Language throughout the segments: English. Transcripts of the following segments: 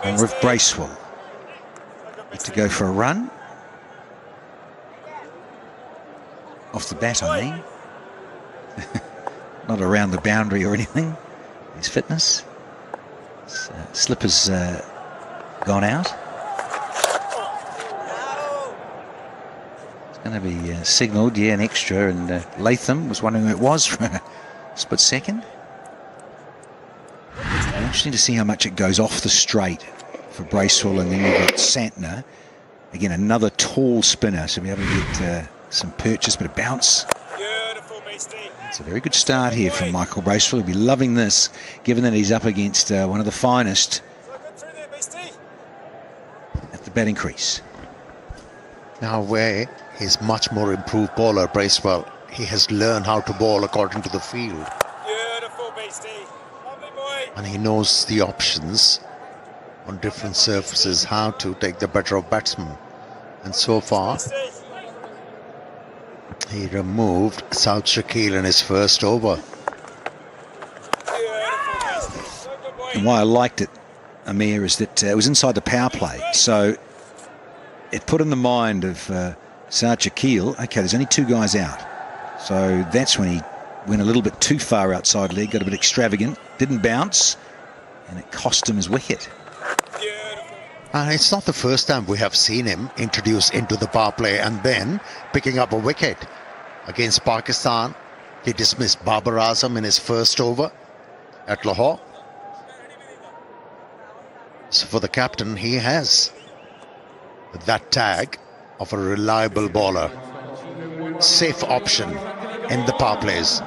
Or of Bracewell. Need to go for a run. Off the bat, I mean. Not around the boundary or anything. His fitness. His, slipper's gone out. It's going to be signalled, yeah, an extra, and Latham was wondering who it was for a split second. Interesting to see how much it goes off the straight for Bracewell, and then you've got Santner. Again, another tall spinner, so we're able to get some purchase, but a bounce. It's a very good start here from Michael Bracewell. He'll be loving this, given that he's up against one of the finest at the batting crease. Now, where he's much more improved bowler, Bracewell, he has learned how to bowl according to the field. And he knows the options on different surfaces, how to take the better of batsmen. And so far, he removed South Shakil in his first over. And why I liked it, Amir, is that it was inside the power play. So it put in the mind of South Shakil, okay, there's only two guys out. So that's when he went a little bit too far outside leg, got a bit extravagant, didn't bounce, and it cost him his wicket. And it's not the first time we have seen him introduced into the power play and then picking up a wicket. Against Pakistan, he dismissed Babar Azam in his first over at Lahore. So for the captain, he has that tag of a reliable bowler. Safe option in the power plays.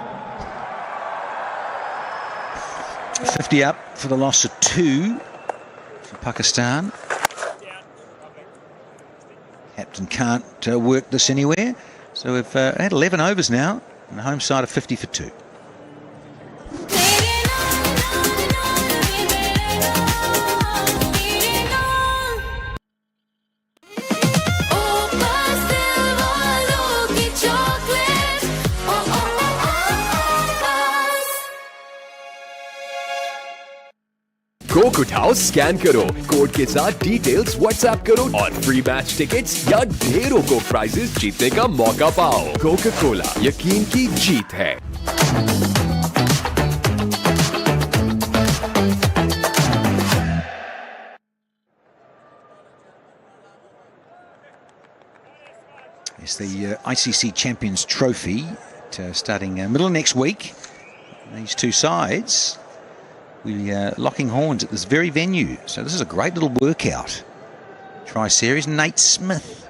50 up for the loss of 2 for Pakistan. Captain can't work this anywhere. So we've had 11 overs now, and the home side of 50 for 2. Coke उठाओ, scan करो, code के साथ details WhatsApp करो और free match tickets या ढेरों Coke prices जीतने का मौका पाओ। कोका कोला, यकीन की जीत है। It's the ICC Champions Trophy starting middle of next week. These two sides we locking horns at this very venue. So this is a great little workout. Tri-series. Nate Smith.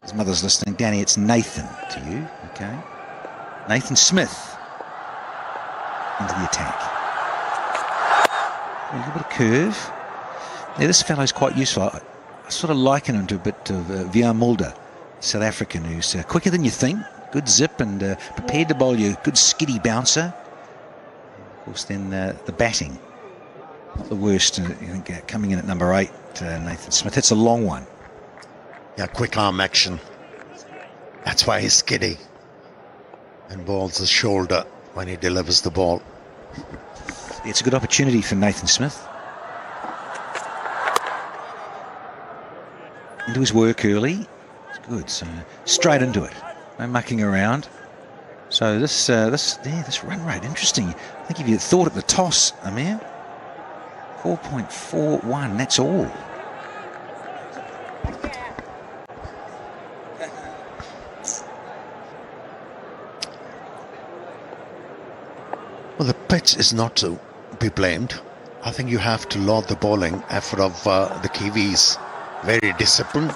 His mother's listening. Danny, it's Nathan to you. Okay. Nathan Smith into the attack. A little bit of curve. Yeah, this fellow's quite useful. I sort of liken him to a bit of Via Mulder, South African, who's quicker than you think. Good zip and prepared to bowl you. Good skiddy bouncer. Of course, then the batting, not the worst. I think coming in at number 8, Nathan Smith. It's a long one. Yeah, quick arm action. That's why he's skiddy and bowls the shoulder when he delivers the ball. It's a good opportunity for Nathan Smith. Into his work early. It's good. So straight into it. No mucking around. So this run rate, interesting. I think if you thought at the toss, Amir, 4.41, that's all. Well, the pitch is not to be blamed. I think you have to laud the bowling effort of the Kiwis. Very disciplined.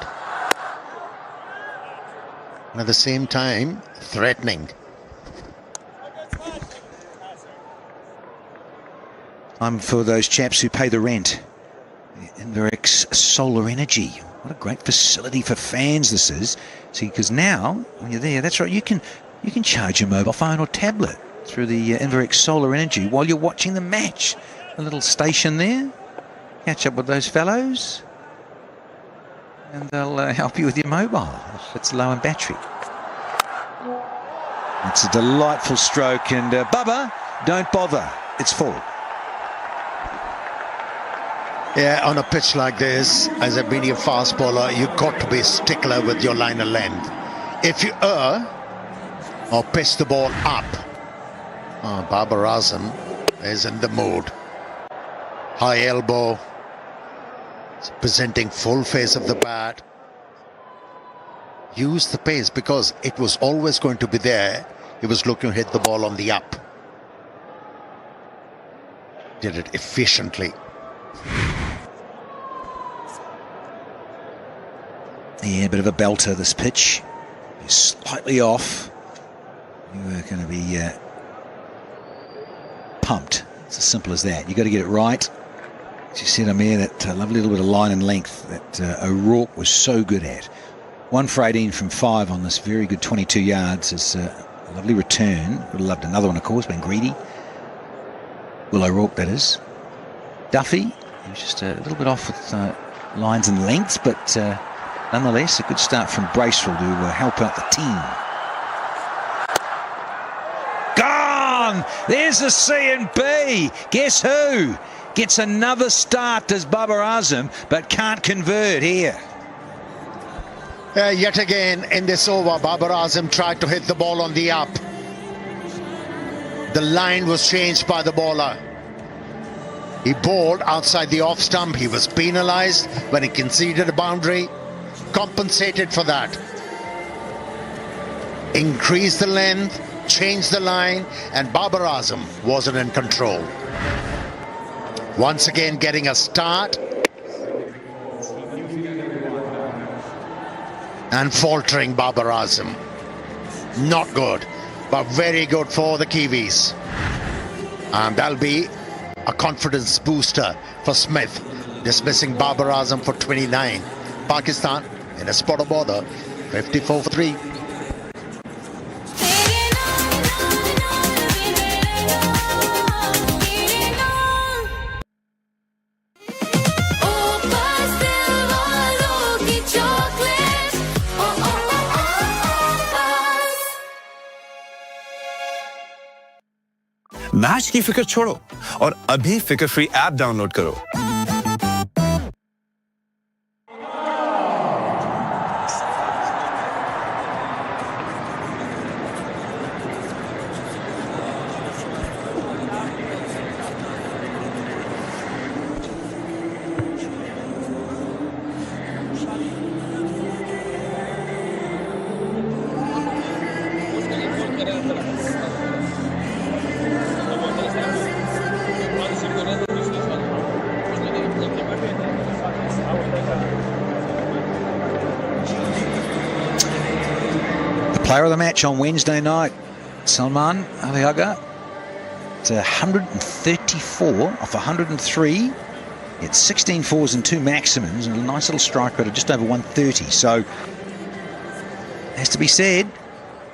And at the same time, threatening. Time for those chaps who pay the rent. Inverex Solar Energy. What a great facility for fans this is. See, because now when you're there, that's right, you can charge your mobile phone or tablet through the Inverex Solar Energy while you're watching the match. A little station there. Catch up with those fellows, and they'll help you with your mobile if it's low in battery. It's a delightful stroke, and Bubba, don't bother. It's full. Yeah, on a pitch like this, as a medium fast bowler, you've got to be a stickler with your line of length. If you err or pitch the ball up, Babar Azam is in the mood. High elbow, presenting full face of the bat. Use the pace because it was always going to be there. He was looking to hit the ball on the up. Did it efficiently. Yeah, a bit of a belter, this pitch. You're slightly off. You were going to be pumped. It's as simple as that. You've got to get it right. As you said, Amir, that lovely little bit of line and length that O'Rourke was so good at. 1 for 18 from 5 on this very good 22 yards is a lovely return. Would have loved another one, of course, been greedy. Will O'Rourke, that is. Duffy, he was just a little bit off with lines and lengths, but nonetheless, a good start from Bracewell to help out the team. Gone! There's the C and B. Guess who? Gets another start as Babar Azam, but can't convert here. Yet again, in this over, Babar Azam tried to hit the ball on the up. The line was changed by the bowler. He bowled outside the off stump. He was penalised when he conceded a boundary. Compensated for that. Increased the length, changed the line, and Babar Azam wasn't in control. Once again getting a start. And faltering Babar Azam. Not good, but very good for the Kiwis. And that'll be a confidence booster for Smith, dismissing Babar Azam for 29. Pakistan in a spot of bother, 54 for 3. Match की फिक्र छोड़ो और अभी फिक्र free app download करो। Player of the match on Wednesday night, Salman Aliaga. It's 134 off 103. It's 16 fours and 2 maximums and a nice little strike rate of just over 130. So, has to be said,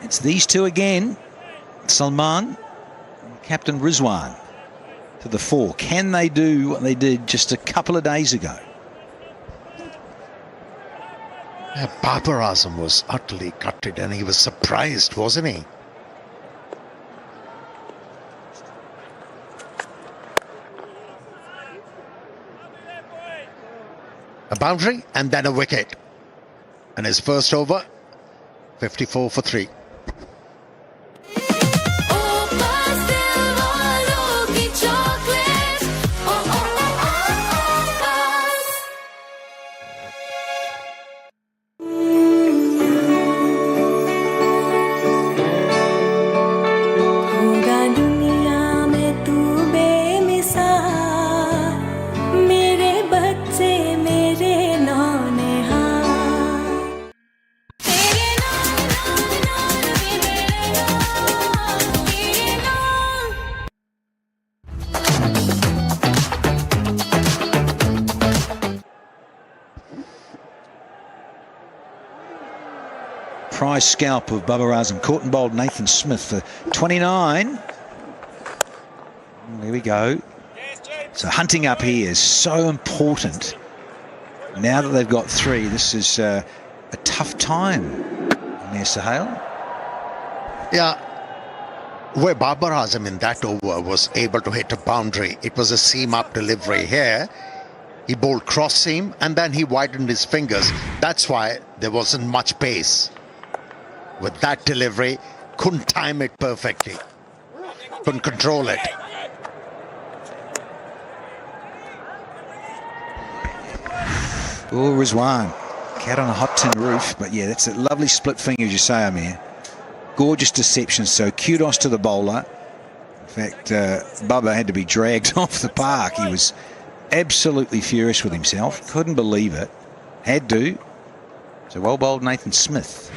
it's these two again. Salman and Captain Rizwan to the fore. Can they do what they did just a couple of days ago? Babar Azam was utterly gutted and he was surprised, wasn't he? A boundary and then a wicket. And his first over, 54 for 3. Prize scalp of Babar Azam, caught and bowled Nathan Smith for 29. There we go. So hunting up here is so important. Now that they've got 3, this is a tough time there, Sahel. Yeah, where Babar Azam in that over was able to hit a boundary. It was a seam up delivery here. He bowled cross seam and then he widened his fingers. That's why there wasn't much pace. With that delivery, couldn't time it perfectly. Couldn't control it. Oh, Rizwan. Cat on a hot tin roof. But yeah, that's a lovely split finger, as you say, Amir. Gorgeous deception. So kudos to the bowler. In fact, Bubba had to be dragged off the park. He was absolutely furious with himself. Couldn't believe it. Had to. So well bowled Nathan Smith.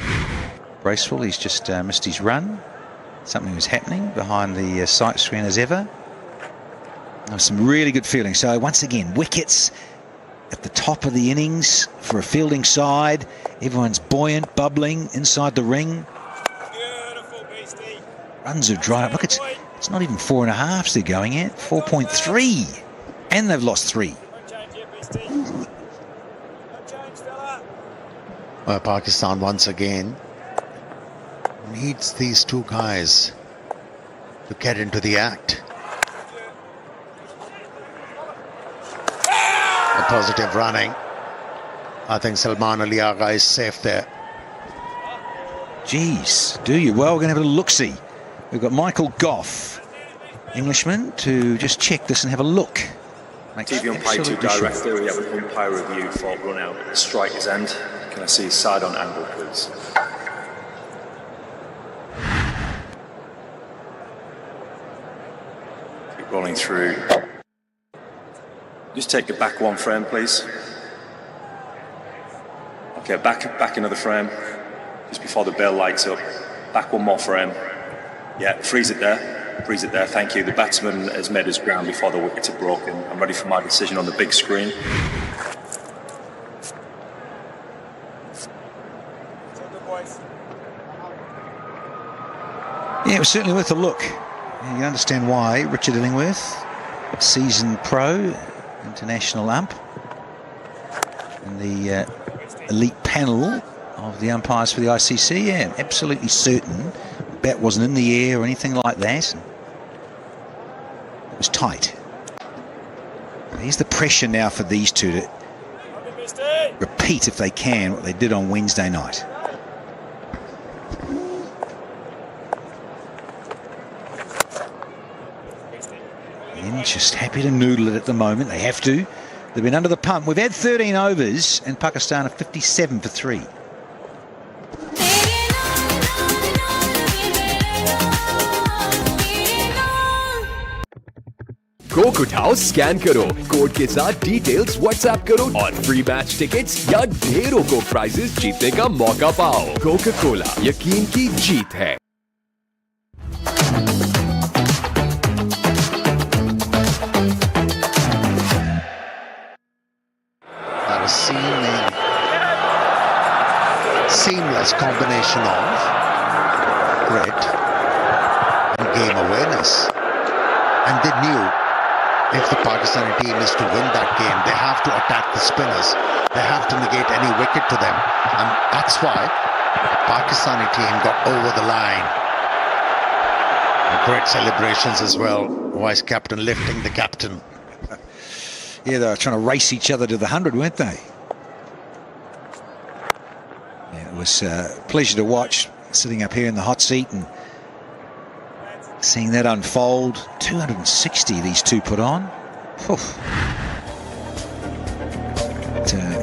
Bracewell, he's just missed his run. Something was happening behind the sight screen as ever. There was some really good fielding. So once again, wickets at the top of the innings for a fielding side. Everyone's buoyant, bubbling inside the ring. Runs are dried up. Look, it's not even 4.5 they're going at. 4.3. And they've lost 3. Pakistan once again needs these two guys to get into the act. A positive running. I think Salman Ali Agha is safe there. Geez, do you? Well, we're going to have a look-see. We've got Michael Goff, Englishman, to just check this and have a look. Makes TV umpire to direct theory with umpire review for run out at the striker's end. Can I see his side on angle, please? Keep rolling through. Just take it back one frame, please. Okay, back another frame. Just before the bell lights up. Back one more frame. Yeah, freeze it there. Freeze it there, thank you. The batsman has made his ground before the wickets are broken. I'm ready for my decision on the big screen. Yeah, it was certainly worth a look. You understand why Richard Illingworth, seasoned pro, international ump, and the elite panel of the umpires for the ICC, yeah, absolutely certain the bat wasn't in the air or anything like that. It was tight. Here's the pressure now for these two to repeat, if they can, what they did on Wednesday night. And just happy to noodle it at the moment. They have to. They've been under the pump. We've had 13 overs and Pakistan are 57 for 3. Coke उठाओ, scan करो, code के साथ details WhatsApp करो और free match tickets या ढेरों Coke prices जीतने का मौका पाओ। कोका कोला, यकीन की जीत है। That is seamless combination of grit and game awareness, and they knew if the Pakistani team is to win that game, they have to attack the spinners. They have to negate any wicket to them. And that's why the Pakistani team got over the line. Great celebrations as well. Vice captain lifting the captain. Yeah, they were trying to race each other to the 100, weren't they? Yeah, it was a pleasure to watch, sitting up here in the hot seat and seeing that unfold. 260 these two put on.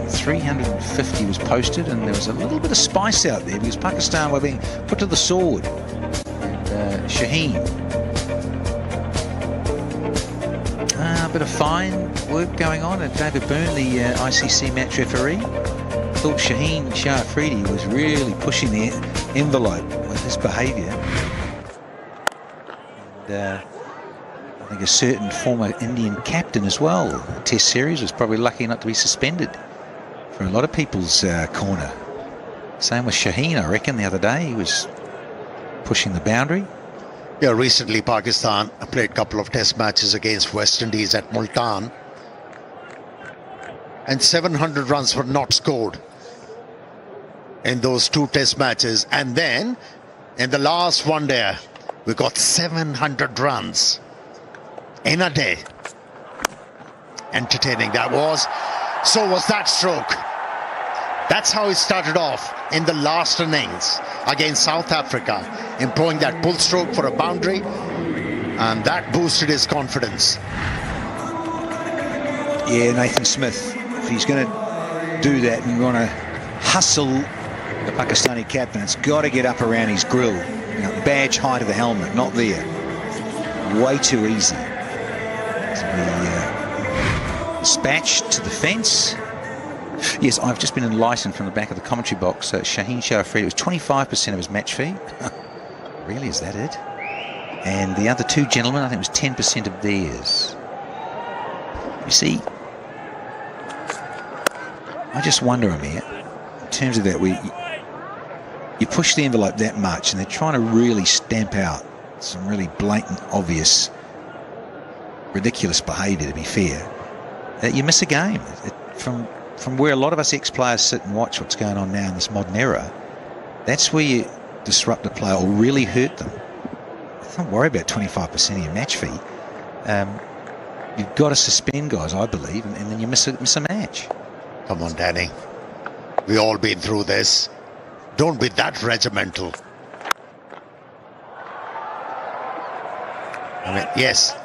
350 was posted, and there was a little bit of spice out there because Pakistan were being put to the sword. And Shaheen, a bit of fine work going on. And David Byrne, the ICC match referee, thought Shaheen Shah Afridi was really pushing the envelope with his behaviour. I think a certain former Indian captain as well, the Test series, was probably lucky not to be suspended for a lot of people's corner. Same with Shaheen, I reckon, the other day. He was pushing the boundary. Yeah, recently Pakistan played a couple of test matches against West Indies at Multan, and 700 runs were not scored in those 2 test matches. And then in the last one day, we got 700 runs in a day. entertaining that was. So was that stroke. That's how he started off in the last innings against South Africa, employing that pull stroke for a boundary, and that boosted his confidence. Yeah, Nathan Smith, if he's going to do that and want to hustle the Pakistani captain, it's got to get up around his grill. You know, badge height of the helmet, not there. Way too easy. Dispatch to the fence. Yes, I've just been enlightened from the back of the commentary box. Shaheen Shah Afridi, it was 25% of his match fee. Really, is that it? And the other two gentlemen, I think it was 10% of theirs. You see, I just wonder, Amir, in terms of that, you push the envelope that much and they're trying to really stamp out some really blatant, obvious, ridiculous behaviour, to be fair, that you miss a game. From where a lot of us ex-players sit and watch what's going on now in this modern era, that's where you disrupt a player or really hurt them. Don't worry about 25% of your match fee. You've got to suspend guys, I believe, and then you miss a match. Come on, Danny. We all been through this. Don't be that regimental. I mean, yes,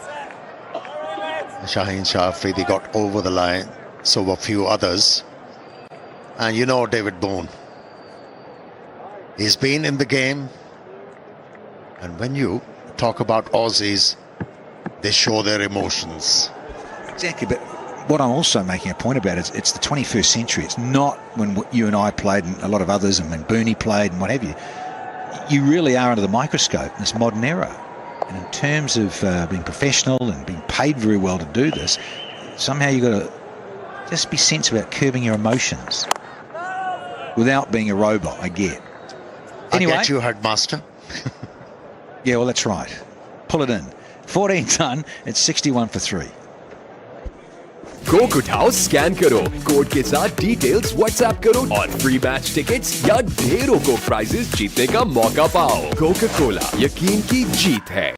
Shaheen Shah Afridi got over the line, so were a few others. And you know David Bourne. He's been in the game. And when you talk about Aussies, they show their emotions. Exactly, but what I'm also making a point about is it's the 21st century. It's not when you and I played and a lot of others and when Bernie played and what have you. You really are under the microscope in this modern era. And in terms of being professional and being paid very well to do this, somehow you've got to just be sensible about curbing your emotions without being a robot, I get. Anyway, I get you, headmaster. Yeah, well, that's right. Pull it in. 14 done. It's 61 for 3. Coke उठाओ, scan करो, code के साथ details WhatsApp करो और free match tickets या ढेरों Coke prices जीतने का मौका पाओ। कोका कोला, यकीन की जीत है।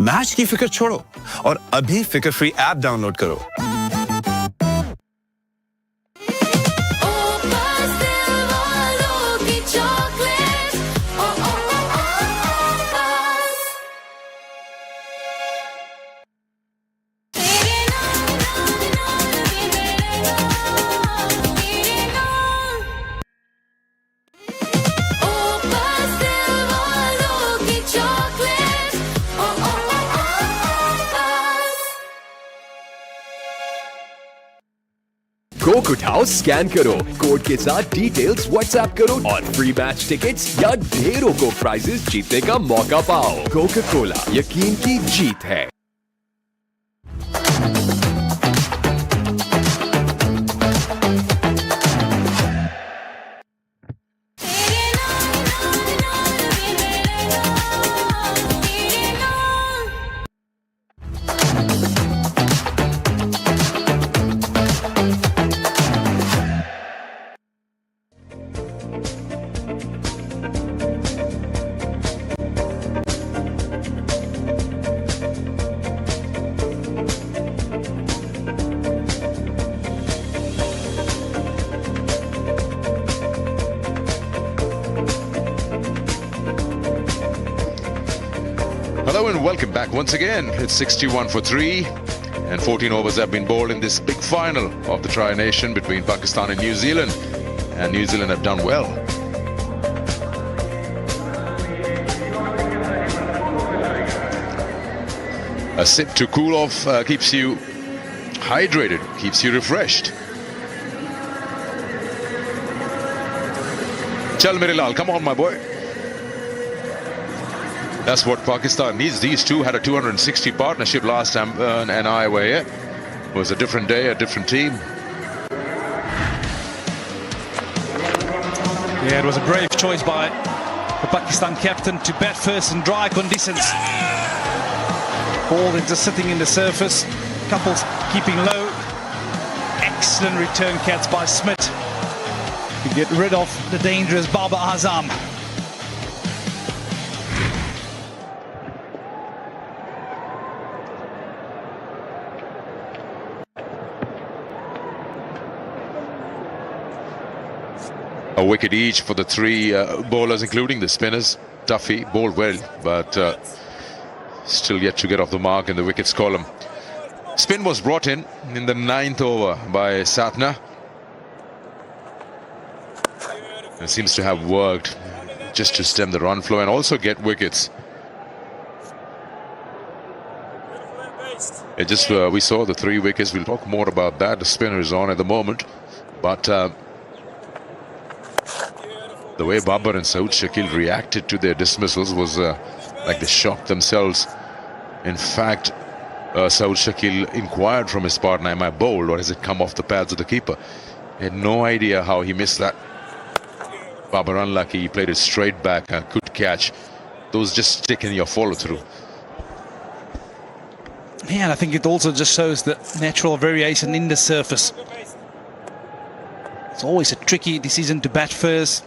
मैच की फिक्र छोड़ो और अभी फिक्र फ्री ऐप डाउनलोड करो। कोक उठाओ, स्कैन करो, कोड के साथ डिटेल्स व्हाट्सएप करो और फ्री मैच टिकट्स या ढेरों कोक प्राइजेस जीतने का मौका पाओ। कोका कोला, यकीन की जीत है। Hello and welcome back once again. It's 61 for 3 and 14 overs have been bowled in this big final of the Tri-Nation between Pakistan and New Zealand, and New Zealand have done well. A sip to cool off keeps you hydrated, keeps you refreshed. Chal mere lal, come on my boy. That's what Pakistan needs. These two had a 260 partnership last time and I were here. It was a different day, a different team. Yeah, it was a brave choice by the Pakistan captain to bat first in dry conditions. Ball is just sitting in the surface. Couples keeping low. Excellent return catch by Smith to get rid of the dangerous Babar Azam. A wicket each for the three bowlers, including the spinners. Duffy bowled well, but still yet to get off the mark in the wickets column. Spin was brought in the 9th over by Satna. It seems to have worked just to stem the run flow and also get wickets. It just we saw the 3 wickets. We'll talk more about that. The spinner is on at the moment, but the way Babar and Saud Shakil reacted to their dismissals was like they shocked themselves. In fact, Saud Shakil inquired from his partner, am I bowled or has it come off the pads of the keeper? He had no idea how he missed that. Babar unlucky, he played it straight back, a good catch. Those just stick in your follow through. Yeah, and I think it also just shows the natural variation in the surface. It's always a tricky decision to bat first.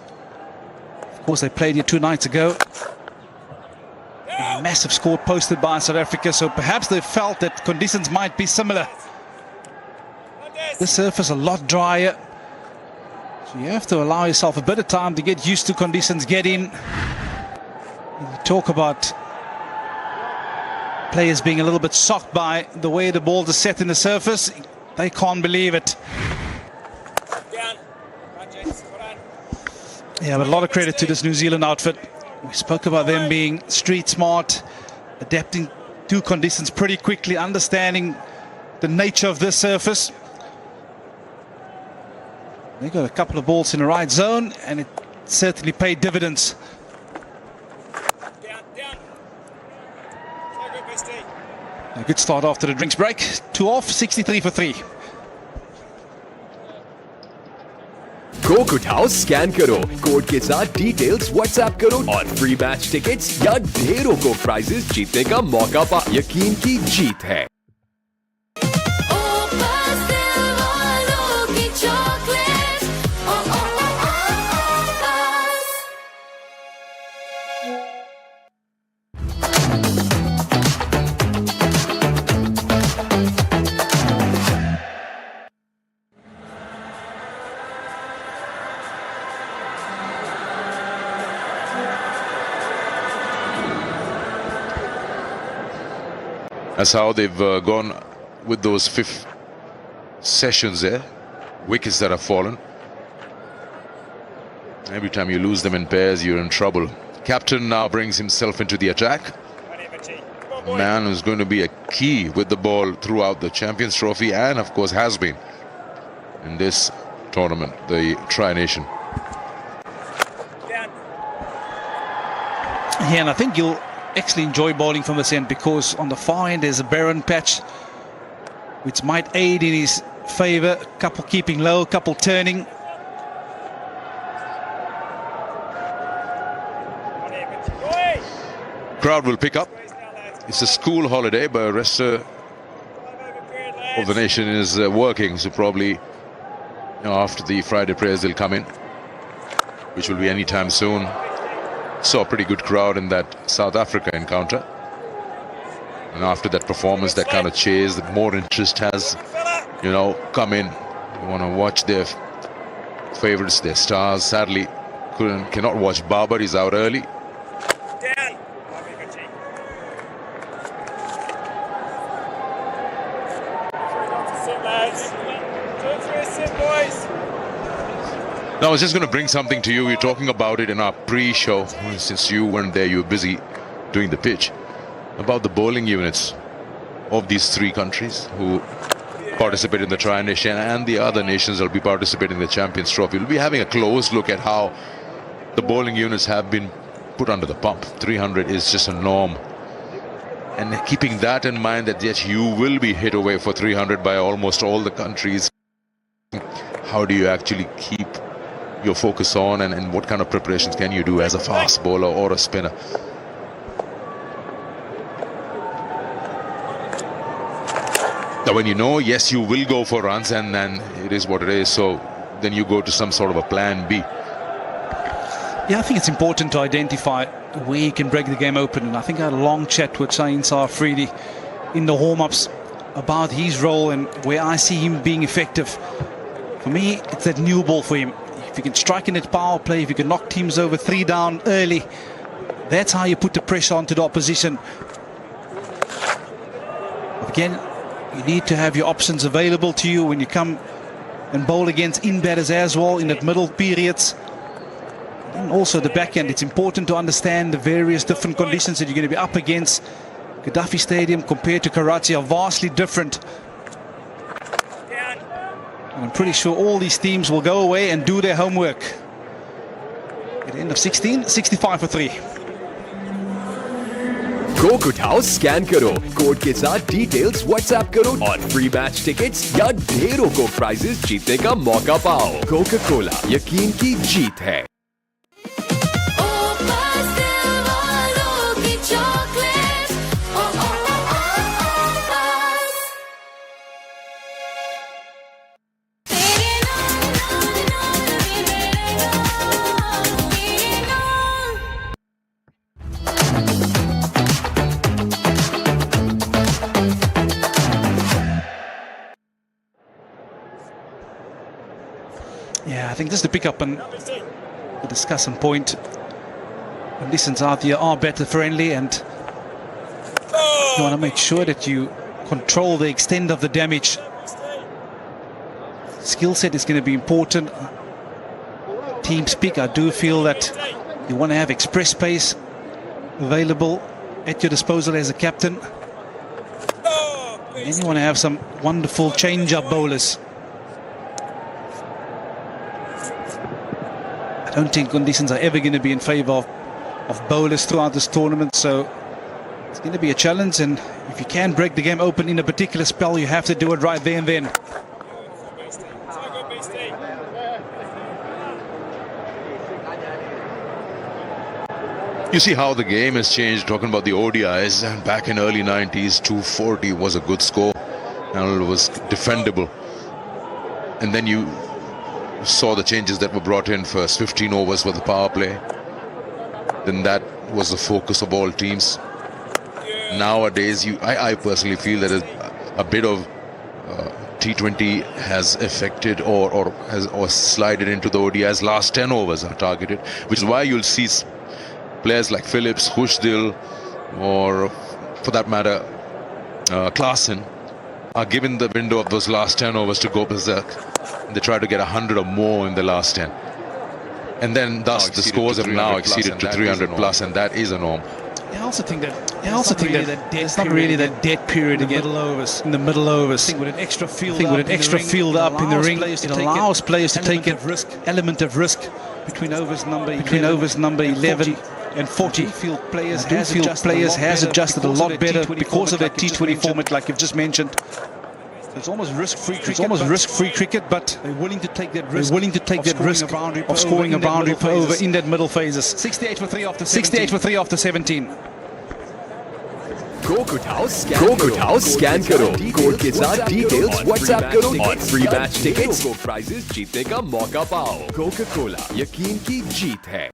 Of course, they played here 2 nights ago. A massive score posted by South Africa, so perhaps they felt that conditions might be similar. The surface a lot drier, so you have to allow yourself a bit of time to get used to conditions, get in. You talk about players being a little bit shocked by the way the ball is set in the surface. They can't believe it. Yeah, but a lot of credit to this New Zealand outfit. We spoke about them being street smart, adapting to conditions pretty quickly, understanding the nature of this surface. They got a couple of balls in the right zone, and it certainly paid dividends. A good start after the drinks break. 2 off, 63 for 3. Coke उठाओ, scan करो, code के साथ details WhatsApp करो और free match tickets या ढेरों Coke prices जीतने का मौका पा। यकीन की जीत है। That's how they've gone with those 5 sessions there. Wickets that have fallen. Every time you lose them in pairs, you're in trouble. Captain now brings himself into the attack. A man who's going to be a key with the ball throughout the Champions Trophy and, of course, has been in this tournament, the Tri-Nation. Yeah, and I think you'll actually enjoy bowling from this end, because on the far end there's a barren patch which might aid in his favour. Couple keeping low, couple turning. Crowd will pick up. It's a school holiday, but the rest of the nation is working, so probably after the Friday prayers they'll come in, which will be any time soon. Saw a pretty good crowd in that South Africa encounter, and after that performance, that kind of chase, that more interest has come in. You want to watch their favorites, their stars. Sadly cannot watch Babar, he's out early. Now, I was just going to bring something to you. We were talking about it in our pre-show. Since you weren't there, you were busy doing the pitch. About the bowling units. of these three countries who participate in the Tri-Nation, and the other nations will be participating in the Champions Trophy. We'll be having a close look at how the bowling units have been put under the pump. 300 is just a norm. And keeping that in mind, that yes, you will be hit away for 300 by almost all the countries. How do you actually keep your focus on, and what kind of preparations can you do as a fast bowler or a spinner? Now, when you know, yes, you will go for runs, and then it is what it is, so then you go to some sort of a plan B. Yeah, I think it's important to identify where you can break the game open. And I think I had a long chat with Shaheen Afridi in the warm-ups about his role and where I see him being effective. For me, it's that new ball for him. If you can strike in that power play, if you can knock teams over 3 down early, that's how you put the pressure onto the opposition. Again, you need to have your options available to you when you come and bowl against in-batters as well in that middle periods. And also the back end, it's important to understand the various different conditions that you're going to be up against. Gaddafi Stadium compared to Karachi are vastly different. And I'm pretty sure all these teams will go away and do their homework. At the end of 16, 65 for 3. Coke उठाओ, scan करो, code के साथ details WhatsApp करो और free match tickets या ढेरों Coke prices जीतने का मौका पाओ। कोका कोला, यकीन की जीत है। Yeah, I think this is the pick up and the discussion point. Conditions out here are better friendly, and you want to make sure that you control the extent of the damage. Skill set is going to be important. Team speak, I do feel that you want to have express pace available at your disposal as a captain. And you want to have some wonderful change-up bowlers. I don't think conditions are ever going to be in favour of bowlers throughout this tournament, so it's going to be a challenge, and if you can break the game open in a particular spell, you have to do it right there and then. You see how the game has changed, talking about the ODIs, and back in early 90s, 240 was a good score, and it was defendable. And then you saw the changes that were brought in first. 15 overs for the power play. Then that was the focus of all teams. Nowadays, I personally feel that a bit of T20 has affected or slided into the ODIs. Last 10 overs are targeted, which is why you'll see players like Phillips, Hushdil, or for that matter, Klaasen, are given the window of those last 10 overs to go berserk. They try to get 100 or more in the last 10. And then thus the scores have now exceeded to 300 plus, and that is a norm. I also think that it's not really that dead period in the middle overs. In the middle overs, I think with an extra field up in the ring, it allows players to take an element of risk between overs number 11 and 40. I feel players has adjusted a lot better because of that T20 format, like you've just mentioned. It's almost risk-free cricket, but they're willing to take that risk. Of scoring a boundary per over in that middle phases. 68 for 3 after 17. Coke उठाओ, scan करो, code के साथ details WhatsApp करो और free match tickets को prices जीतने का मौका पाओ। कोका कोला, यकीन की जीत है।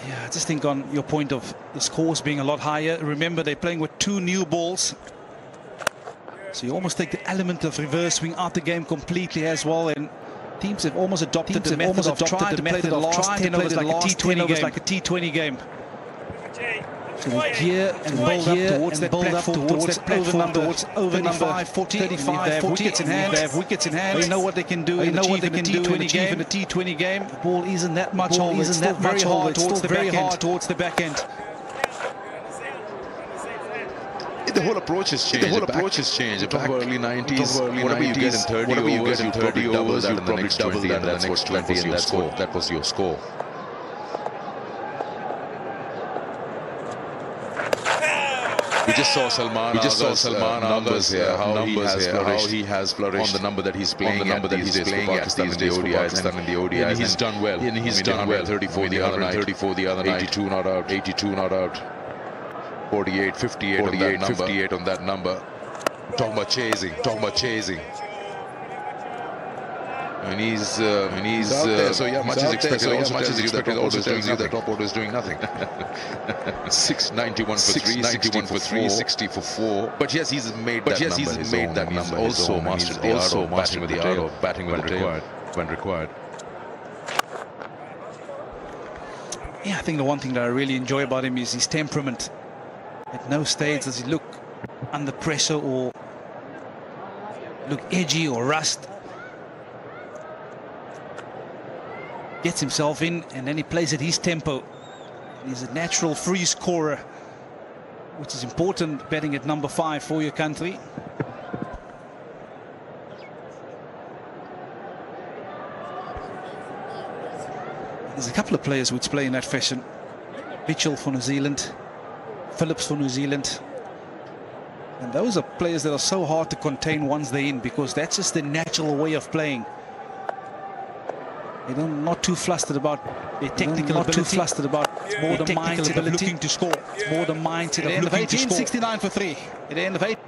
Yeah, I just think on your point of the scores being a lot higher, remember they're playing with 2 new balls. So you almost take the element of reverse swing out the game completely as well. And teams have almost adopted the method of trying to play the last 10 overs like a T20 game. So they gear and build up towards that platform, towards over number 40, 35, 40. They have wickets in hand. They know what they can do. They know what they can do in a T20 game. The ball isn't that much hold. It's still very hard towards the back end. The whole approach has changed. Back early 90s, whatever you get in 30 overs, you probably double that in the next 20, and that was your score. We just saw Salman numbers here, how he has flourished on the number that he's playing for Pakistan in the ODIs, and he's done well. 34 the other night, 82 not out. 48, 58 on that number. Talking about chasing. And he's there. So yeah, much is expected. Much is expected. Also tells you that top order is doing nothing. 691 for 3, 61 for 3, 60 for 4. But yes, he's made that number. He's also mastered the art of batting with the tail when required. Yeah, I think the one thing that I really enjoy about him is his temperament. At no stage does he look under pressure or look edgy or rust. Gets himself in and then he plays at his tempo. He's a natural free scorer, which is important batting at number 5 for your country. There's a couple of players which play in that fashion. Mitchell for New Zealand, Phillips for New Zealand. And those are players that are so hard to contain once they're in, because that's just the natural way of playing. They're not too flustered about their technical ability. It's more the mindset of looking to score. It's more the mindset of looking to score. 69 for 3. At the end of 8.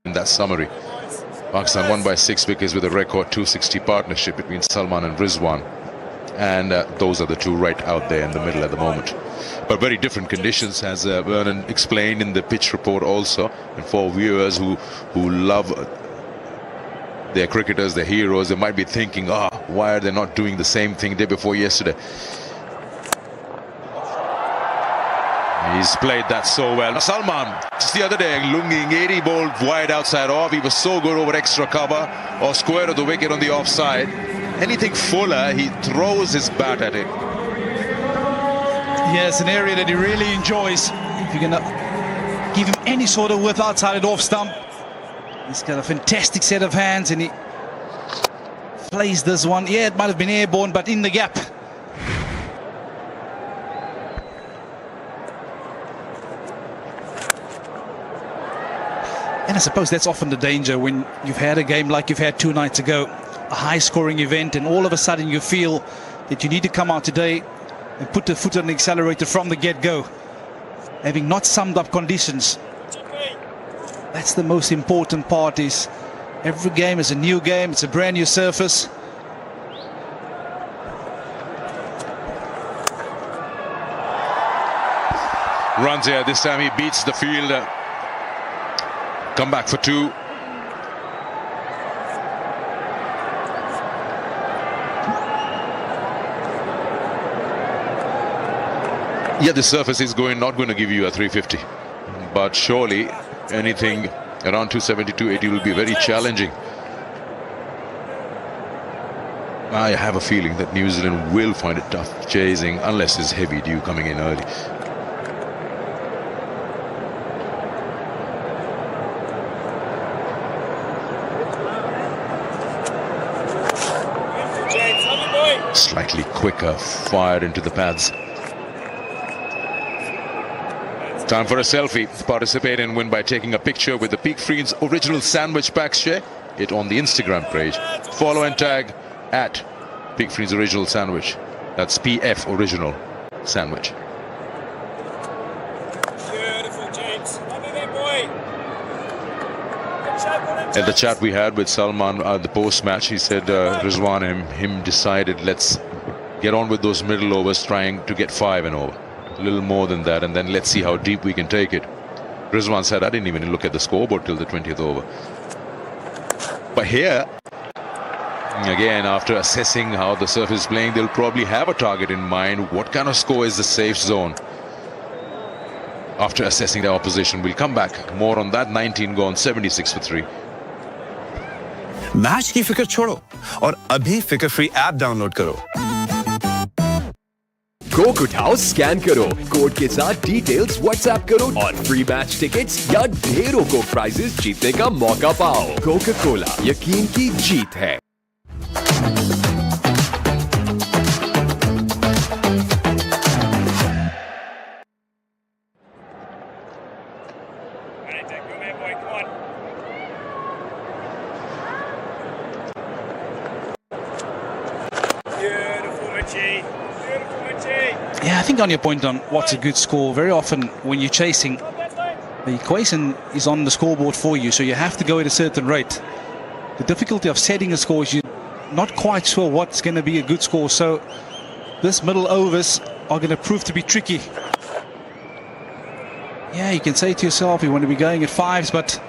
In that summary, Pakistan won by 6 wickets with a record 260 partnership between Salman and Rizwan, and those are the two right out there in the middle at the moment. But very different conditions, as Vernon explained in the pitch report also. And for viewers who love their cricketers, their heroes, they might be thinking, why are they not doing the same thing day before yesterday? He's played that so well. Salman, just the other day, lunging 80 ball wide outside off. He was so good over extra cover or square of the wicket on the offside. Anything fuller, he throws his bat at it. Yeah, it's an area that he really enjoys. If you're going to give him any sort of width outside it off stump, he's got a fantastic set of hands and he plays this one. Yeah, it might have been airborne, but in the gap. And I suppose that's often the danger when you've had a game like you've had 2 nights ago, a high-scoring event, and all of a sudden you feel that you need to come out today and put the foot on the accelerator from the get-go, having not summed up conditions. That's the most important part. Is every game is a new game, it's a brand new surface. Runs here, this time he beats the fielder. Come back for 2. Yeah, the surface is not going to give you a 350, but surely anything around 270, 280 will be very challenging. I have a feeling that New Zealand will find it tough chasing, unless there's heavy dew coming in early. Slightly quicker, fired into the pads. Time for a selfie. Participate and win by taking a picture with the Peak Freeze original sandwich pack. Share it on the Instagram page. Follow and tag at Peak Freeze original sandwich. That's PF original sandwich. Beautiful, James. Love you there, boy. At the chat we had with Salman the post-match, he said Rizwan and him decided, let's get on with those middle overs, trying to get 5 and over. A little more than that, and then let's see how deep we can take it. Rizwan said, I didn't even look at the scoreboard till the 20th over. But here, again, after assessing how the surface is playing, they'll probably have a target in mind. What kind of score is the safe zone? After assessing the opposition, we'll come back. More on that. 19 gone, 76 for 3. Match की फिक्र छोड़ो और अभी फिक्र free app download करो। Coke उठाओ, scan करो, code के साथ डिटेल्स व्हाट्सएप करो और फ्री मैच टिकट्स या ढेरों कोक प्राइजेस जीतने का मौका पाओ। कोका कोला, यकीन की जीत है। Yeah, I think on your point on what's a good score, very often when you're chasing, the equation is on the scoreboard for you, so you have to go at a certain rate. The difficulty of setting a score is you're not quite sure what's going to be a good score, so this middle overs are going to prove to be tricky. Yeah, you can say to yourself you want to be going at 5s, but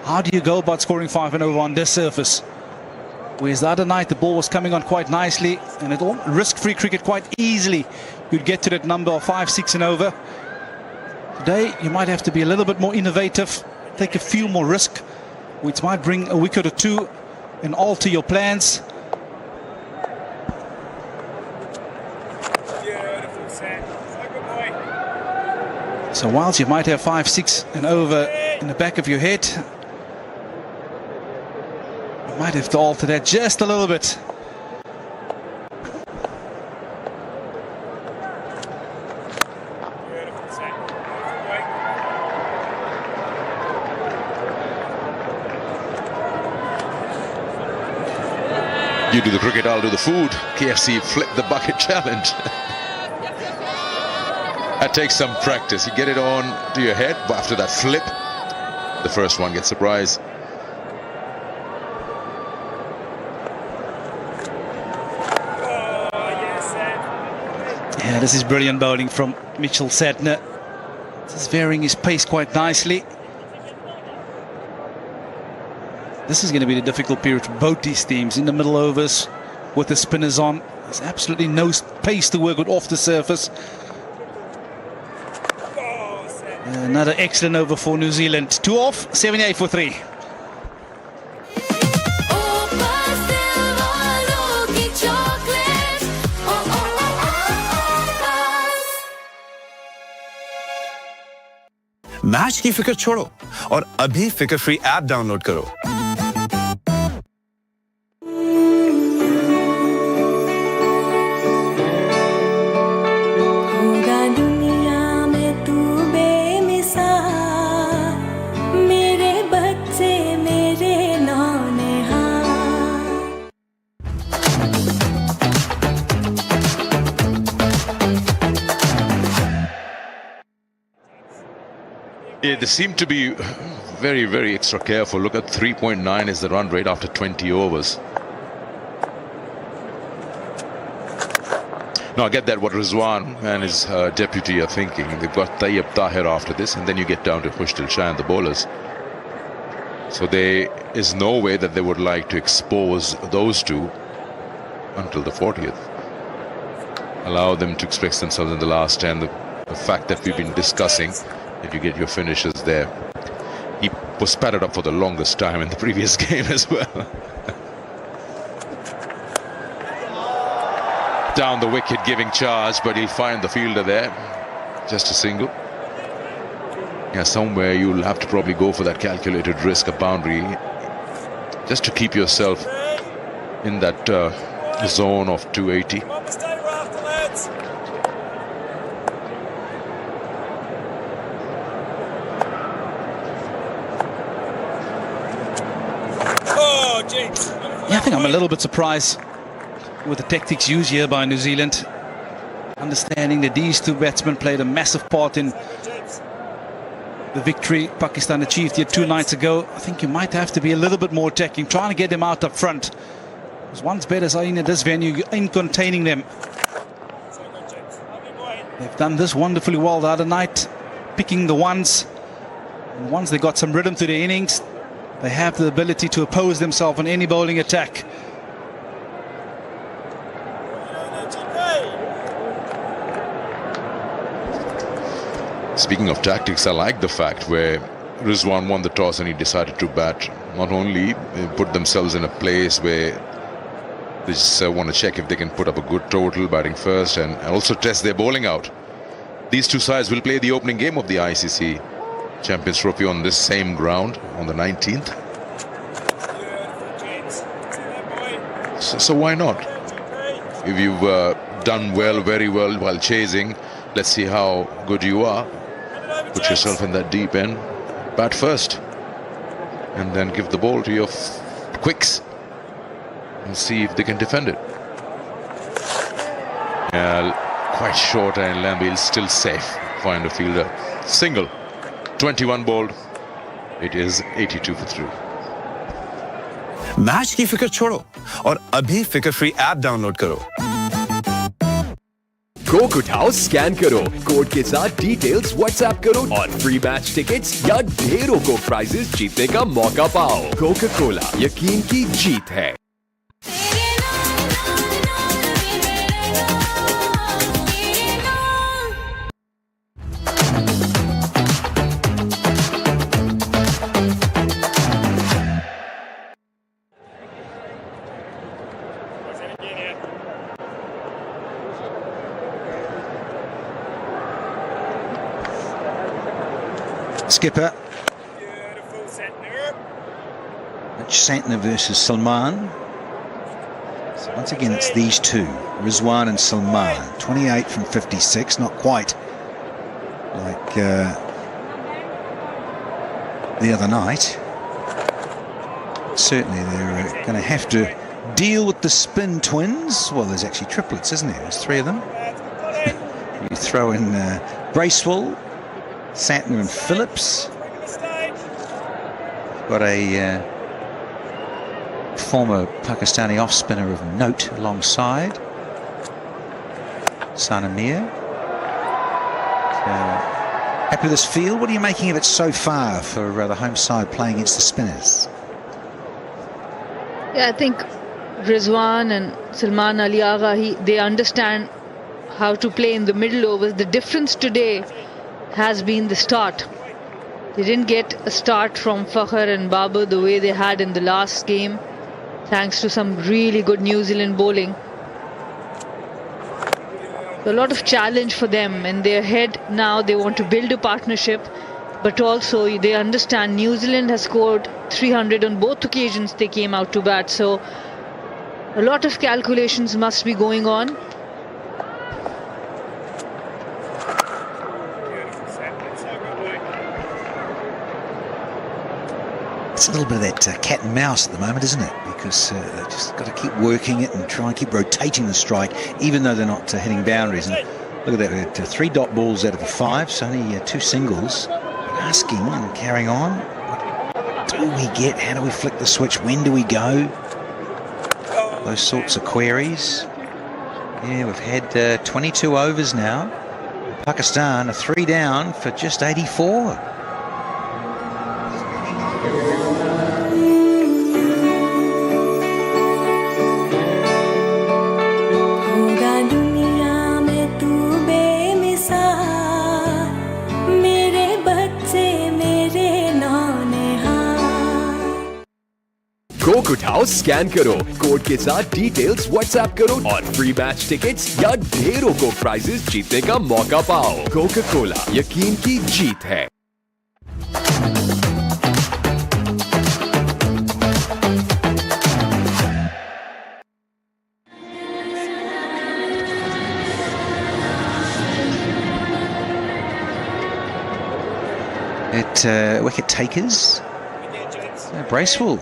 how do you go about scoring 5 and over on this surface? Whereas the other night the ball was coming on quite nicely, and it all risk-free cricket quite easily you'd get to that number of 5, 6 and over. Today you might have to be a little bit more innovative, take a few more risk, which might bring a wicket or two and alter your plans. So whilst you might have 5, 6 and over in the back of your head, you might have to alter that just a little bit. You do the cricket, I'll do the food. KFC flip the bucket challenge. That takes some practice. You get it on to your head, but after that flip, the first one gets a prize. Yeah, this is brilliant bowling from Mitchell Sadner. This is varying his pace quite nicely. This is going to be the difficult period for both these teams. In the middle overs with the spinners on, there's absolutely no pace to work with off the surface. Another excellent over for New Zealand. 2 off, 78 for 3. Match की फिक्र छोड़ो और अभी फिक्र free app download करो। Yeah, they seem to be very, very extra careful. Look at 3.9 is the run rate after 20 overs. Now, I get that what Rizwan and his deputy are thinking. They've got Tayyib Tahir after this, and then you get down to Khushtil Shah and the bowlers. So there is no way that they would like to expose those two until the 40th. Allow them to express themselves in the last 10. The fact that we've been discussing, that you get your finishes there. He was padded up for the longest time in the previous game as well. Down the wicket, giving charge, but he'll find the fielder there. Just a single. Yeah, somewhere you'll have to probably go for that calculated risk, a boundary, just to keep yourself in that zone of 280. Come on, stay after, lads. Oh, jinx. Yeah, I think I'm a little bit surprised with the tactics used here by New Zealand. Understanding that these two batsmen played a massive part in the victory Pakistan achieved here 2 nights ago. I think you might have to be a little bit more attacking, trying to get them out up front. Because one's better in at this venue in containing them. They've done this wonderfully well the other night, picking the ones. And once they got some rhythm to their innings, they have the ability to oppose themselves on any bowling attack. Speaking of tactics, I like the fact where Rizwan won the toss and he decided to bat. Not only put themselves in a place where they just want to check if they can put up a good total batting first and also test their bowling out. These two sides will play the opening game of the ICC Champions Trophy on this same ground on the 19th. So why not? If you've done well, very well while chasing, let's see how good you are. Put yourself in that deep end, bat first, and then give the ball to your quicks and see if they can defend it. Quite short, and Lambi is still safe. Find a fielder. Single. 21 bowled. It is 82 for 3. Match की फिक्र छोड़ो और अभी फिकर free app download करो। Coke उठाओ, scan करो, code के साथ डिटेल्स व्हाट्सएप करो और फ्री मैच टिकट्स या ढेरों कोक प्राइजेस जीतने का मौका पाओ। कोका कोला, यकीन की जीत है। Skipper. Beautiful Santner. Santner versus Salman. Once again, it's these two, Rizwan and Salman. 28 from 56, not quite like the other night. Certainly they're going to have to deal with the spin twins. Well, there's actually triplets, isn't there? There's 3 of them. You throw in Bracewell, Santner and Phillips. Got a former Pakistani off-spinner of note alongside, Sana Mir. Happy with this field? What are you making of it so far for the home side playing against the spinners? Yeah, I think Rizwan and Salman Ali Agha, they understand how to play in the middle overs. The difference today has been the start. They didn't get a start from Fakhr and Babar the way they had in the last game, thanks to some really good New Zealand bowling. So a lot of challenge for them, and they're ahead now. They want to build a partnership, but also they understand New Zealand has scored 300 on both occasions they came out to bat. So a lot of calculations must be going on. It's a little bit of that cat and mouse at the moment, isn't it? Because they've just got to keep working it and try and keep rotating the strike, even though they're not hitting boundaries. And look at that, 3 dot balls out of the 5, so only 2 singles. Asking and carrying on. What do we get? How do we flick the switch? When do we go? Those sorts of queries. Yeah, we've had 22 overs now. Pakistan are 3 down for just 84. Coke उठाओ, scan करो, code के साथ details WhatsApp करो और free match tickets या ढेरों Coke prices जीतने का मौका पाओ। कोका कोला, यकीन की जीत है। wicket takers. Bracewell,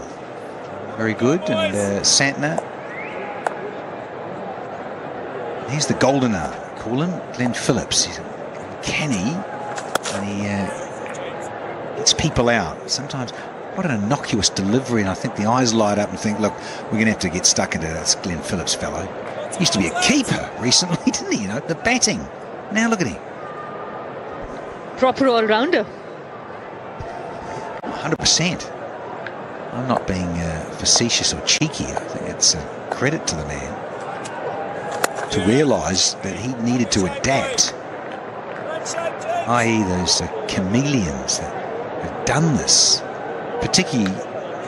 very good, and Santner. Here's the goldener, call him, Glenn Phillips. He's canny, and he gets people out. Sometimes, what an innocuous delivery, and I think the eyes light up and think, look, we're going to have to get stuck into this Glenn Phillips fellow. He used to be a keeper recently, didn't he? You know, the batting. Now look at him. Proper all-rounder. 100%. I'm not being facetious or cheeky. I think it's a credit to the man to realise that he needed to adapt, i.e. those chameleons that have done this, particularly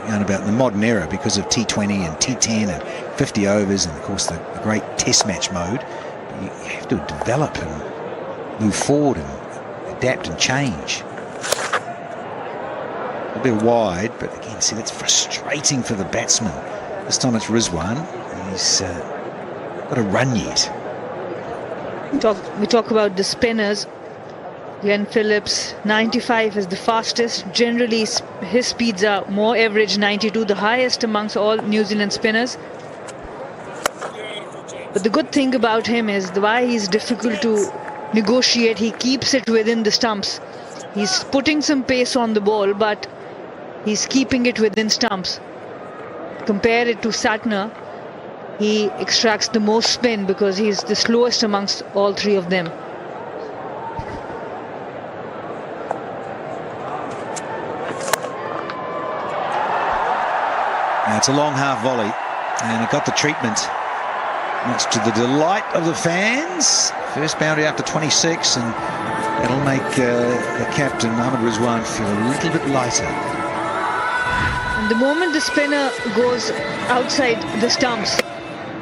going about the modern era because of T20 and T10 and 50 overs and of course the great test match mode. But you have to develop and move forward and adapt and change. A bit wide, but again, see, that's frustrating for the batsman. This time it's Rizwan, and he's got a run yet. We talk about the spinners. Glenn Phillips, 95 is the fastest. Generally, his speeds are more average, 92, the highest amongst all New Zealand spinners. But the good thing about him is why he's difficult to negotiate. He keeps it within the stumps. He's putting some pace on the ball, but he's keeping it within stumps. Compare it to Santner, he extracts the most spin because he's the slowest amongst all three of them. Now it's a long half volley, and it got the treatment, much to the delight of the fans. First boundary after 26, and it'll make the captain, Mohammad Rizwan, feel a little bit lighter. And the moment the spinner goes outside the stumps,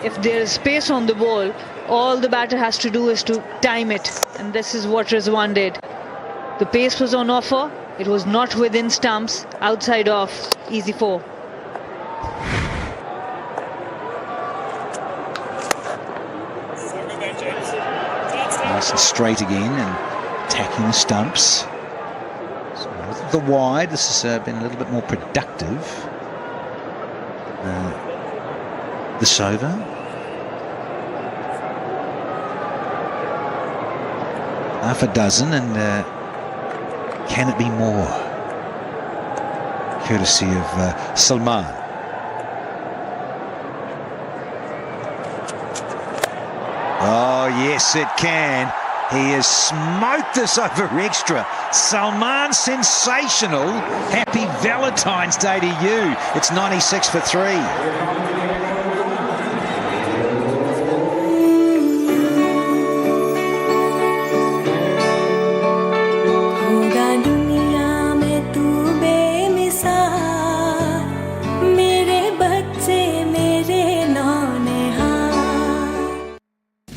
if there is space on the ball, all the batter has to do is to time it. And this is what Rizwan did. The pace was on offer. It was not within stumps, outside off, easy 4. Nice and straight again and attacking the stumps. So with the wide, this has been a little bit more productive. This over. Half a dozen, and can it be more? Courtesy of Salman. Oh, yes, it can. He has smoked this over extra. Salman, sensational. Happy Valentine's Day to you. It's 96 for 3.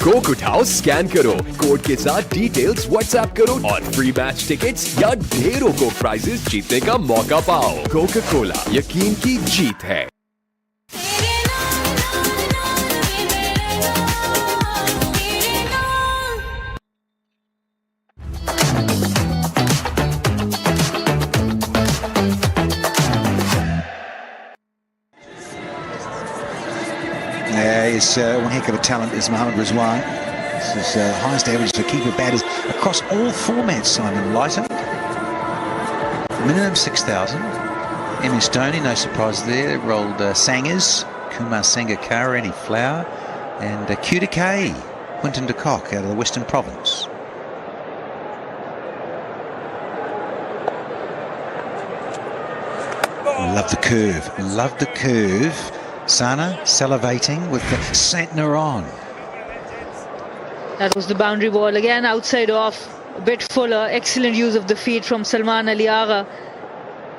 Coke उठाओ, scan करो, code के साथ details WhatsApp करो और free match tickets या ढेरों Coke prices जीतने का मौका पाओ। कोका कोला, यकीन की जीत है। Is one heck of a talent is Mohammad Rizwan. This is highest average for keeper batters across all formats, Simon Lighter. Minimum 6,000. MS Dhoni, no surprise there, rolled Sangers, Kumar Sangakkara, Eddie Flower, and QDK, Quinton de Kock out of the Western Province. Love the curve, love the curve. Sana salivating with the Santner on. That was the boundary ball again, outside off, a bit fuller. Excellent use of the feet from Salman Ali Agha.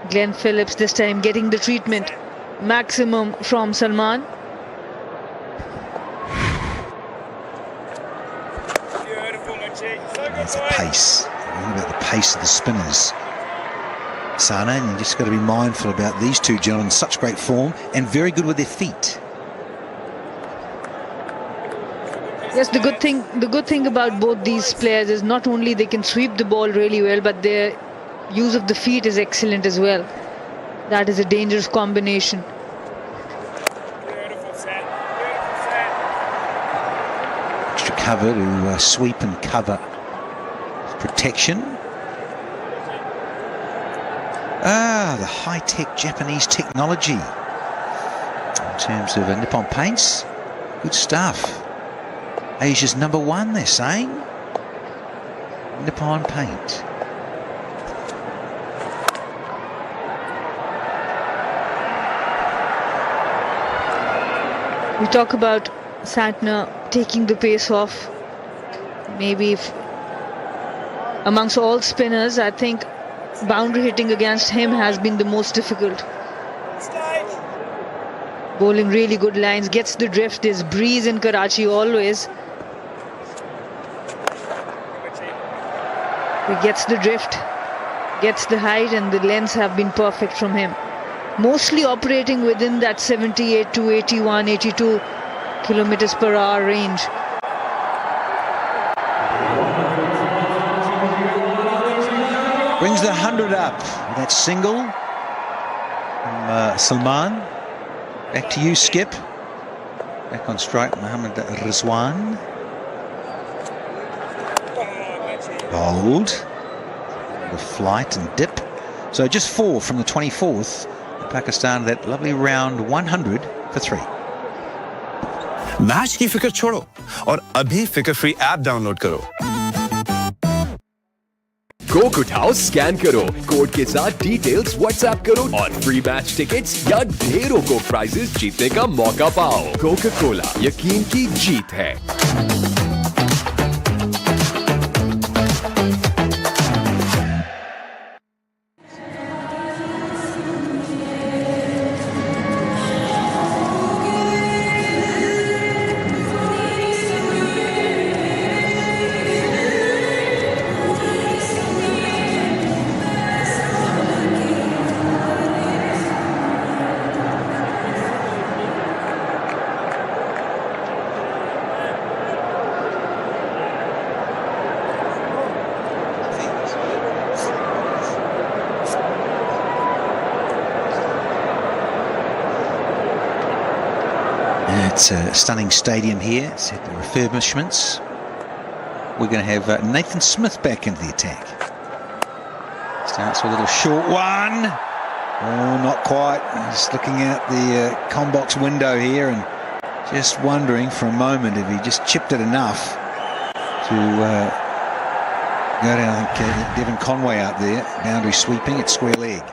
Glenn Phillips this time getting the treatment maximum from Salman. That's a pace. Think about the pace of the spinners. Sana, and you just got to be mindful about these two gentlemen, such great form and very good with their feet. Yes, the good thing about both these players is not only they can sweep the ball really well, but they're use of the feet is excellent as well. That is a dangerous combination. Beautiful set. Beautiful set. Extra cover to sweep and cover protection. The high-tech Japanese technology in terms of Nippon paints. Good stuff. Asia's #1, they're saying. Nippon paint. We talk about Santner taking the pace off. Maybe if amongst all spinners, I think boundary hitting against him has been the most difficult. Bowling really good lines, gets the drift. There's breeze in Karachi always. He gets the drift, gets the height, and the lengths have been perfect from him. Mostly operating within that 78 to 81, 82 kilometers per hour range. Brings the 100 up. That single from Salman. Back to you, Skip. Back on strike, Mohammad Rizwan. Bold. The flight and dip. So just 4 from the 24th. Pakistan, that lovely round 100 for 3. Match की फिक्र छोड़ो और अभी फिक्र free app download करो। Coke उठाओ, scan करो, code के साथ डिटेल्स व्हाट्सएप करो और फ्री मैच टिकट्स या ढेरों कोक प्राइजेस जीतने का मौका पाओ। कोका कोला, यकीन की जीत है। It's a stunning stadium here. It's had the refurbishments. We're going to have Nathan Smith back into the attack. Starts with a little short one. Oh, not quite. Just looking out the combox window here and just wondering for a moment if he just chipped it enough to go down. I think Devon Conway out there, boundary sweeping at square leg.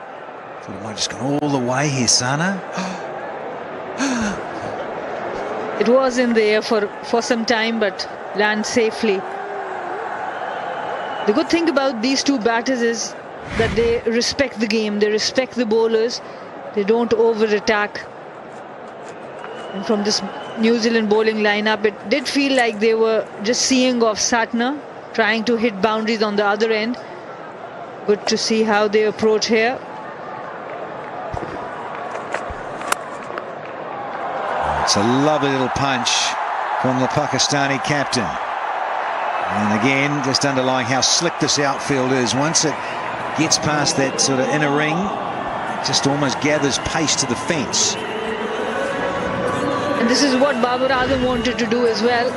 Thought he might have just gone all the way here, Sana. It was in the air for some time, but lands safely. The good thing about these two batters is that they respect the game, they respect the bowlers, they don't over-attack. And from this New Zealand bowling lineup, it did feel like they were just seeing off Santner, trying to hit boundaries on the other end. Good to see how they approach here. It's a lovely little punch from the Pakistani captain. And again, just underlying how slick this outfield is. Once it gets past that sort of inner ring, it just almost gathers pace to the fence. And this is what Babar Azam wanted to do as well,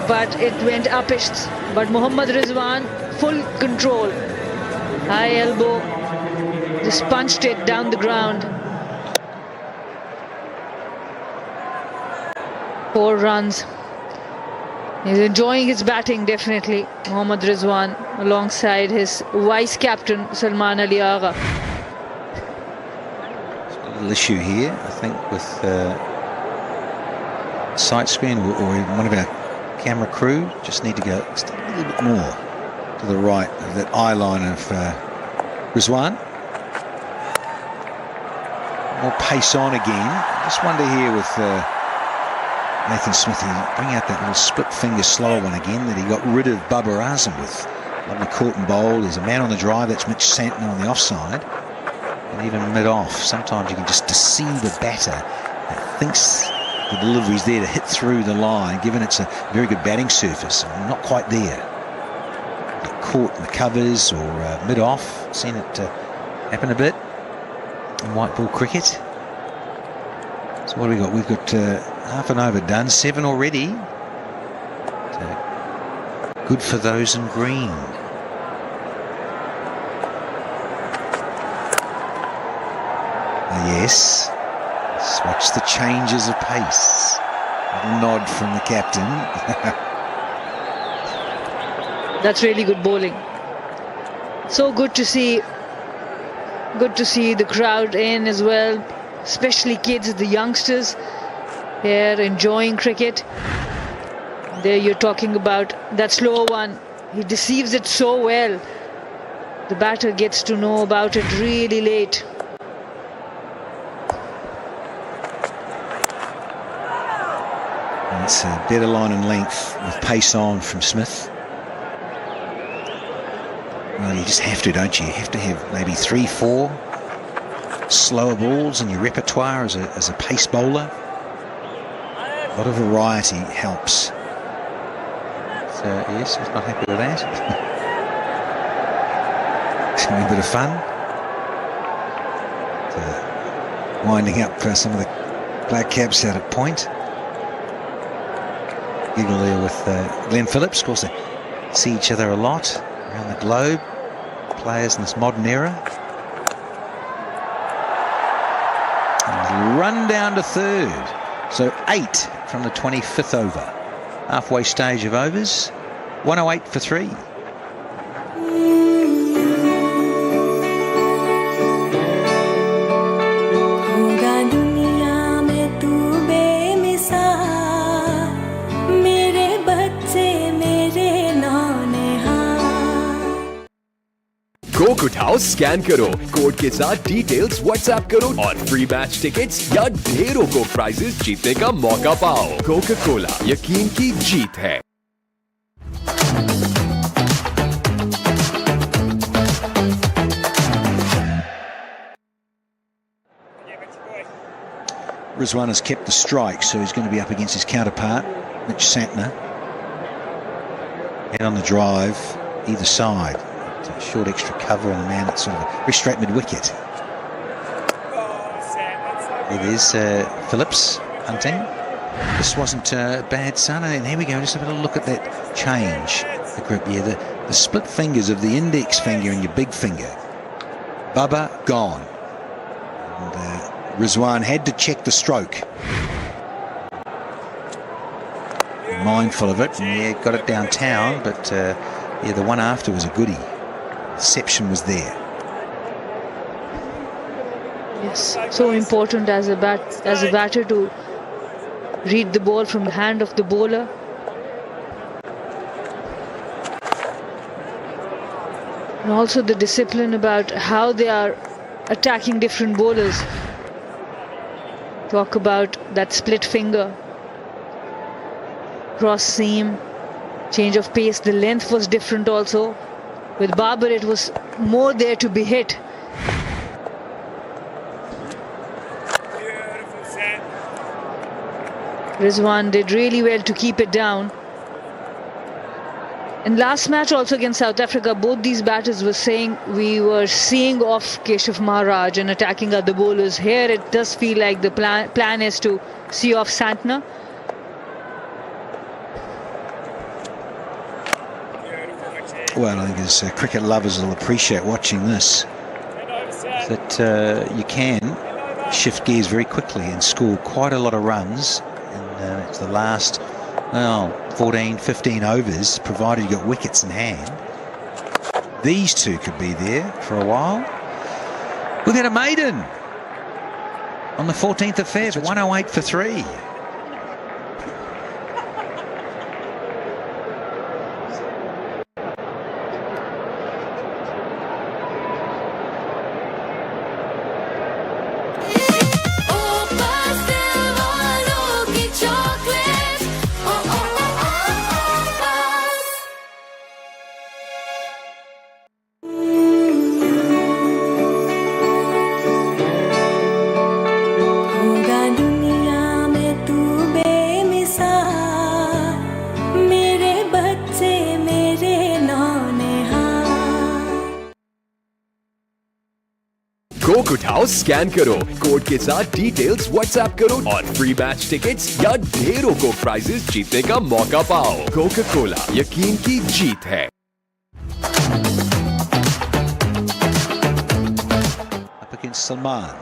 but it went upish. But Mohammad Rizwan, full control. High elbow, just punched it down the ground. 4 runs. He's enjoying his batting, definitely. Mohammad Rizwan alongside his vice captain Salman Ali Agha. A little issue here, I think, with sight screen or one of our camera crew. Just need to go just a little bit more to the right of that eye line of Rizwan. More pace on again. Just wonder here with Nathan Smith, bring out that little split finger slower one again that he got rid of Babar Azam with. Lovely caught and bowled. There's a man on the drive, that's Mitch Santner on the offside. And even mid-off, sometimes you can just deceive a batter that thinks the delivery's there to hit through the line, given it's a very good batting surface. Not quite there. Get caught in the covers or mid-off. Seen it happen a bit in white ball cricket. So what have we got? We've got half an over done, 7 already. So good for those in green. Yes. Let's watch the changes of pace. A little nod from the captain. That's really good bowling. So good to see. Good to see the crowd in as well, especially kids, the youngsters here enjoying cricket. There you're talking about that slow one. He deceives it so well. The batter gets to know about it really late. And it's a better line and length with pace on from Smith. Well, you just have to, don't you? You have to have maybe 3, 4 slower balls in your repertoire as a pace bowler. A lot of variety helps. So yes, he's not happy with that. It's having a bit of fun. So, winding up some of the black caps out at point. Giggle there with Glenn Phillips. Of course, they see each other a lot around the globe, players in this modern era. And run down to third. So 8 from the 25th over. Halfway stage of overs. 108 for 3. Coke उठाओ, scan करो, code के साथ details WhatsApp करो और free match tickets या ढेरों Coke prices जीतने का मौका पाओ। कोका कोला, यकीन की जीत है। Rizwan has kept the strike, so he's going to be up against his counterpart, Mitch Santner. And on the drive, either side. A short extra cover and a man at sort of a very straight mid-wicket. It is Phillips hunting. This wasn't a bad son, and here we go. Just have a look at that change. The grip, yeah, the split fingers of the index finger and your big finger. Bubba gone. And Rizwan had to check the stroke. Mindful of it, and yeah, got it downtown, but yeah, the one after was a goodie. Deception was there. Yes, so important as a batter to read the ball from the hand of the bowler. And also the discipline about how they are attacking different bowlers. Talk about that split finger, cross seam, change of pace. The length was different also. With Babar, it was more there to be hit. Rizwan did really well to keep it down. In last match also against South Africa, both these batters were saying we were seeing off Keshav Maharaj and attacking other bowlers. Here it does feel like the plan is to see off Santner. Well, I think as cricket lovers will appreciate watching this, that you can shift gears very quickly and score quite a lot of runs in the last, well, 14, 15 overs, provided you got wickets in hand. These two could be there for a while. We've had a maiden on the 14th of Feb, 108 for 3. उठाओ scan करो code के साथ details WhatsApp करो और free match tickets या ढेरों को prices जीतने का मौका पाओ। कोका कोला, यकीन की जीत है। Up against Salman.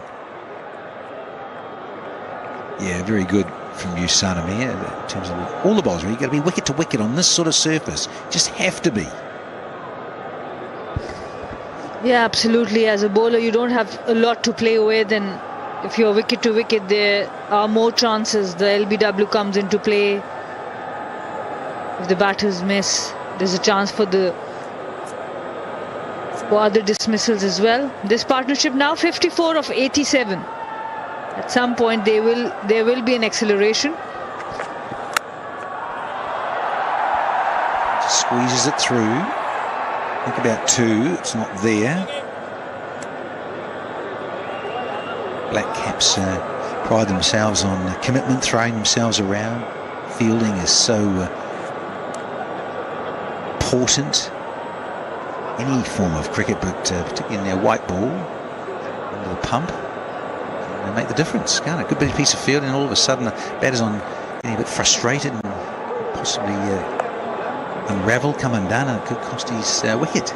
Yeah, very good from you, Sanamir, in terms of all the balls. You've got to be wicket to wicket on this sort of surface. Just have to be. Yeah, absolutely. As a bowler, you don't have a lot to play with, and if you're wicket to wicket, there are more chances. The LBW comes into play. If the batters miss, there's a chance for other dismissals as well. This partnership now 54 of 87. At some point, there will be an acceleration. Just squeezes it through. Think about two. It's not there. Black Caps pride themselves on commitment, throwing themselves around. Fielding is so important. Any form of cricket, but particularly in their white ball, under the pump, they make the difference. Can't it? Good bit piece of fielding, and all of a sudden the batter's on getting a bit frustrated and possibly unravel, come undone, and it could cost his wicket.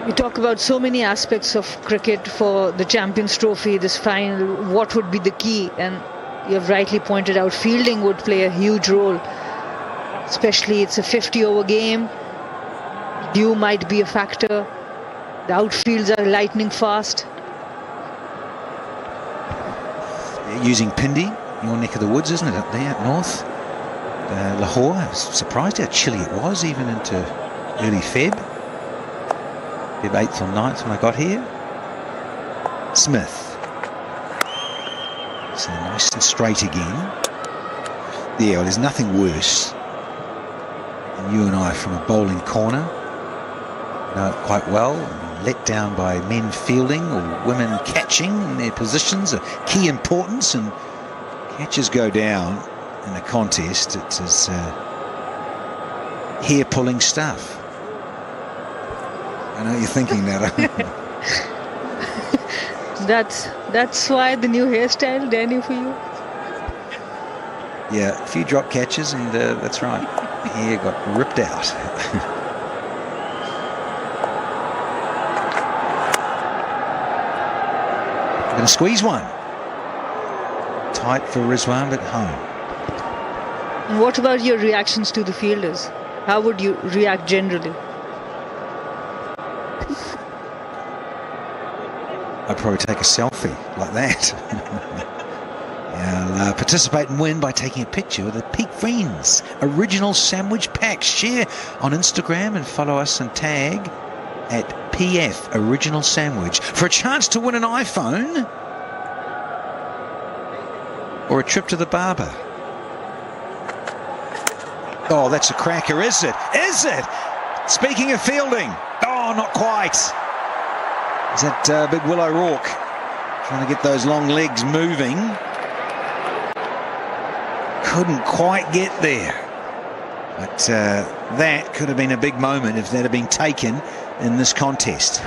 We talk about so many aspects of cricket for the Champions Trophy, this final. What would be the key? And you have rightly pointed out, fielding would play a huge role. Especially it's a 50-over game. Dew might be a factor. The outfields are lightning fast. Using Pindi, your neck of the woods, isn't it, up there, up north? Lahore, I was surprised how chilly it was, even into early Feb. Feb 8th or 9th when I got here. Smith. So nice and straight again. Yeah, well, there's nothing worse than you and I from a bowling corner. Know it quite well. Let down by men fielding or women catching in their positions of key importance, and catches go down in a contest. It is hair-pulling stuff. I know you're thinking that. That's why the new hairstyle, Danny, for you. Yeah, a few drop catches, and that's right. Hair got ripped out. Going to squeeze one. Tight for Rizwan, but home. And what about your reactions to the fielders? How would you react generally? I'd probably take a selfie like that. I'll participate and win by taking a picture with the Peak Friends original sandwich packs. Share on Instagram and follow us and tag at PF Original Sandwich for a chance to win an iPhone or a trip to the barber. Oh, that's a cracker, is it? Is it? Speaking of fielding. Oh, not quite. Is that big Will O'Rourke trying to get those long legs moving? Couldn't quite get there. But that could have been a big moment if that had been taken in this contest.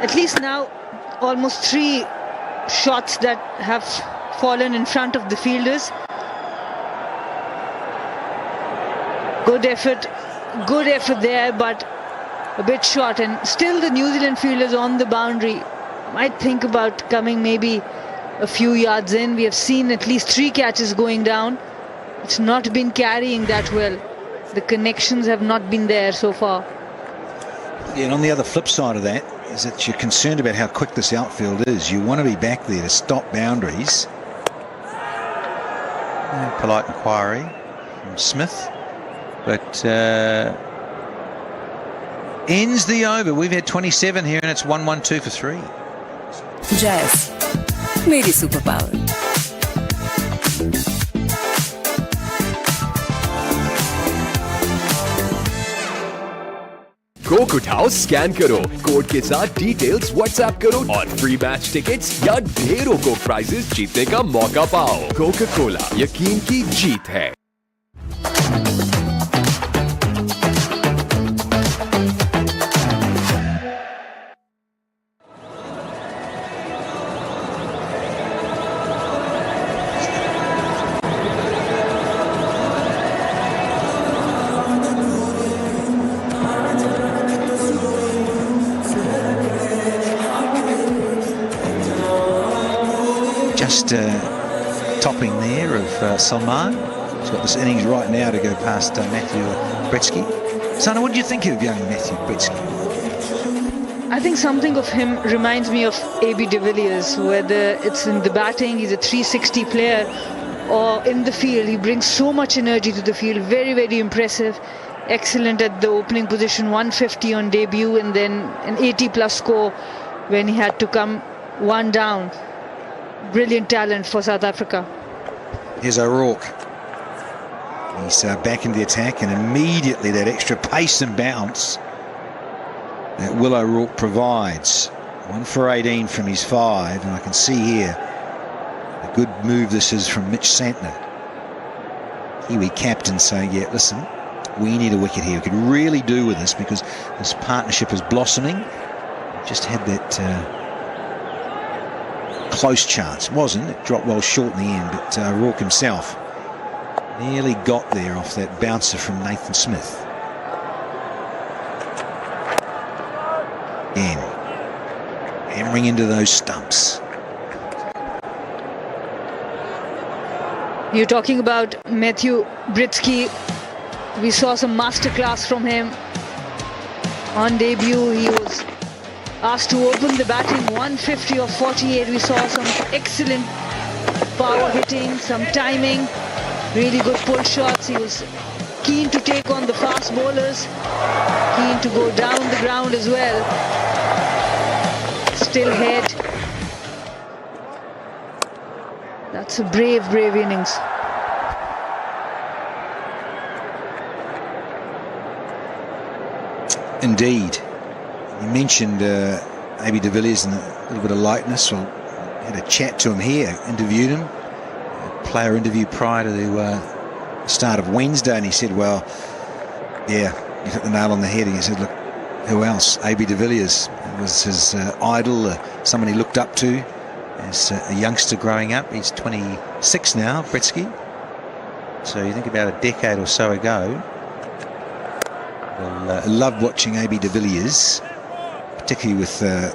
At least now, almost 3 shots that have fallen in front of the fielders. Good effort there, but a bit short. And still the New Zealand fielders on the boundary might think about coming maybe a few yards in. We have seen at least 3 catches going down. It's not been carrying that well. The connections have not been there so far. Yeah, and on the other flip side of that is that you're concerned about how quick this outfield is. You want to be back there to stop boundaries. Polite inquiry from Smith, but ends the over. We've had 27 here, and it's 1-1-2 for 3. Jazz, मेरी super power. Coke उठाओ, scan करो, code के साथ details WhatsApp करो और free match tickets या ढेरों को प्राइजेस जीतने का मौका पाओ। कोका कोला, यकीन की जीत है। just topping there of Salman. He's got this innings right now to go past Matthew Bretsky. Sana, what do you think of young Matthew Bretsky? I think something of him reminds me of AB de Villiers, whether it's in the batting, he's a 360 player, or in the field, he brings so much energy to the field. Very, very impressive. Excellent at the opening position, 150 on debut, and then an 80+ score when he had to come one down. Brilliant talent for South Africa. Here's O'Rourke. He's back in the attack, and immediately that extra pace and bounce that Will O'Rourke provides. 1 for 18 from his 5, and I can see here a good move this is from Mitch Santner. Kiwi captain saying, yeah, listen, we need a wicket here. We could really do with this because this partnership is blossoming. Just had that close chance. Wasn't. It dropped well short in the end, but O'Rourke himself nearly got there off that bouncer from Nathan Smith. Again, hammering into those stumps. You're talking about Matthew Britsky. We saw some masterclass from him. On debut, he was asked to open the batting, 150 or 48. We saw some excellent power hitting, some timing, really good pull shots. He was keen to take on the fast bowlers, keen to go down the ground as well. Still head. That's a brave, brave innings. Indeed. You mentioned AB de Villiers and a little bit of lightness. Well, had a chat to him here, interviewed him, a player interview prior to the start of Wednesday, and he said, well, yeah, you hit the nail on the head. And he said, look, who else? AB de Villiers was his idol, someone he looked up to as a youngster growing up. He's 26 now, Bretsky. So you think about a decade or so ago. Well, loved watching AB de Villiers, particularly with the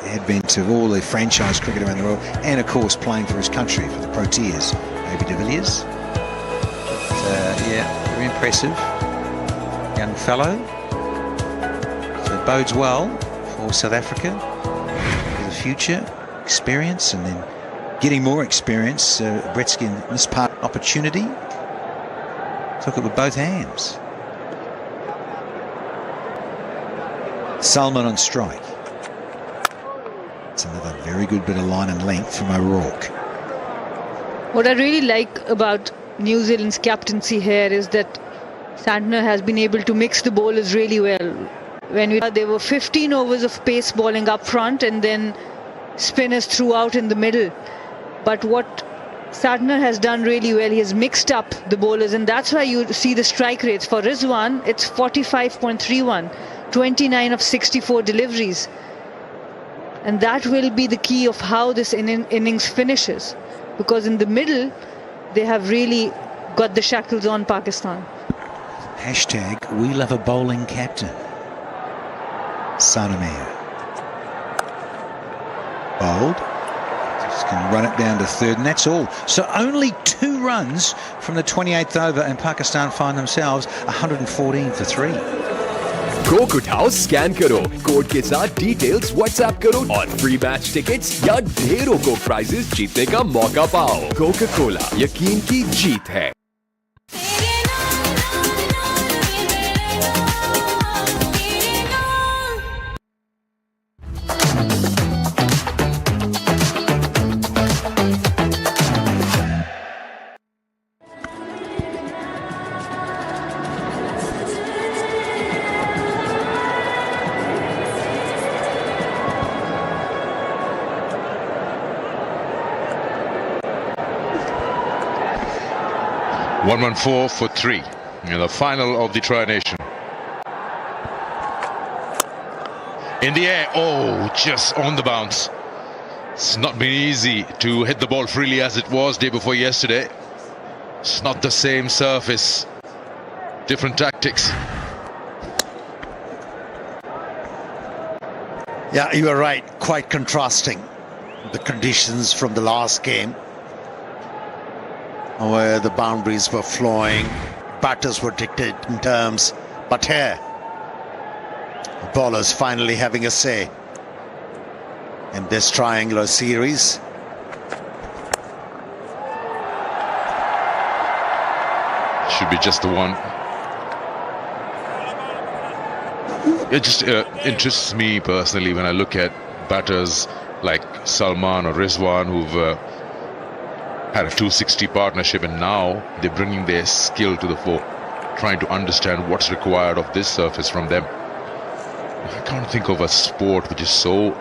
advent of all the franchise cricket around the world, and of course playing for his country, for the Proteas, AB de Villiers. But, yeah, very impressive young fellow. So it bodes well for South Africa for the future, experience, and then getting more experience. Bretsky in this part opportunity took it with both hands. Salman on strike. It's another very good bit of line and length from O'Rourke. What I really like about New Zealand's captaincy here is that Santner has been able to mix the bowlers really well. There were 15 overs of pace bowling up front and then spinners throughout in the middle. But what Santner has done really well, he has mixed up the bowlers, and that's why you see the strike rates. For Rizwan, it's 45.31. 29 of 64 deliveries, and that will be the key of how this innings finishes, because in the middle they have really got the shackles on Pakistan. Hashtag we love a bowling captain. Sanamir bowled, just can run it down to third, and that's all. So only 2 runs from the 28th over, and Pakistan find themselves 114 for 3. Coke उठाओ, scan करो, code के साथ details WhatsApp करो और free match tickets या ढेरों Coke prices जीतने का मौका पाओ। कोका कोला, यकीन की जीत है। .114 for 3 in the final of the Tri-Nation. In the air, oh, just on the bounce. It's not been easy to hit the ball freely as it was day before yesterday. It's not the same surface, different tactics. Yeah, you are right, quite contrasting the conditions from the last game. where the boundaries were flowing, batters were dictating terms, but here, bowlers finally having a say in this triangular series. Should be just the one. It just interests me personally when I look at batters like Salman or Rizwan who've had a 260 partnership, and now they're bringing their skill to the fore, trying to understand what's required of this surface from them. I can't think of a sport which is so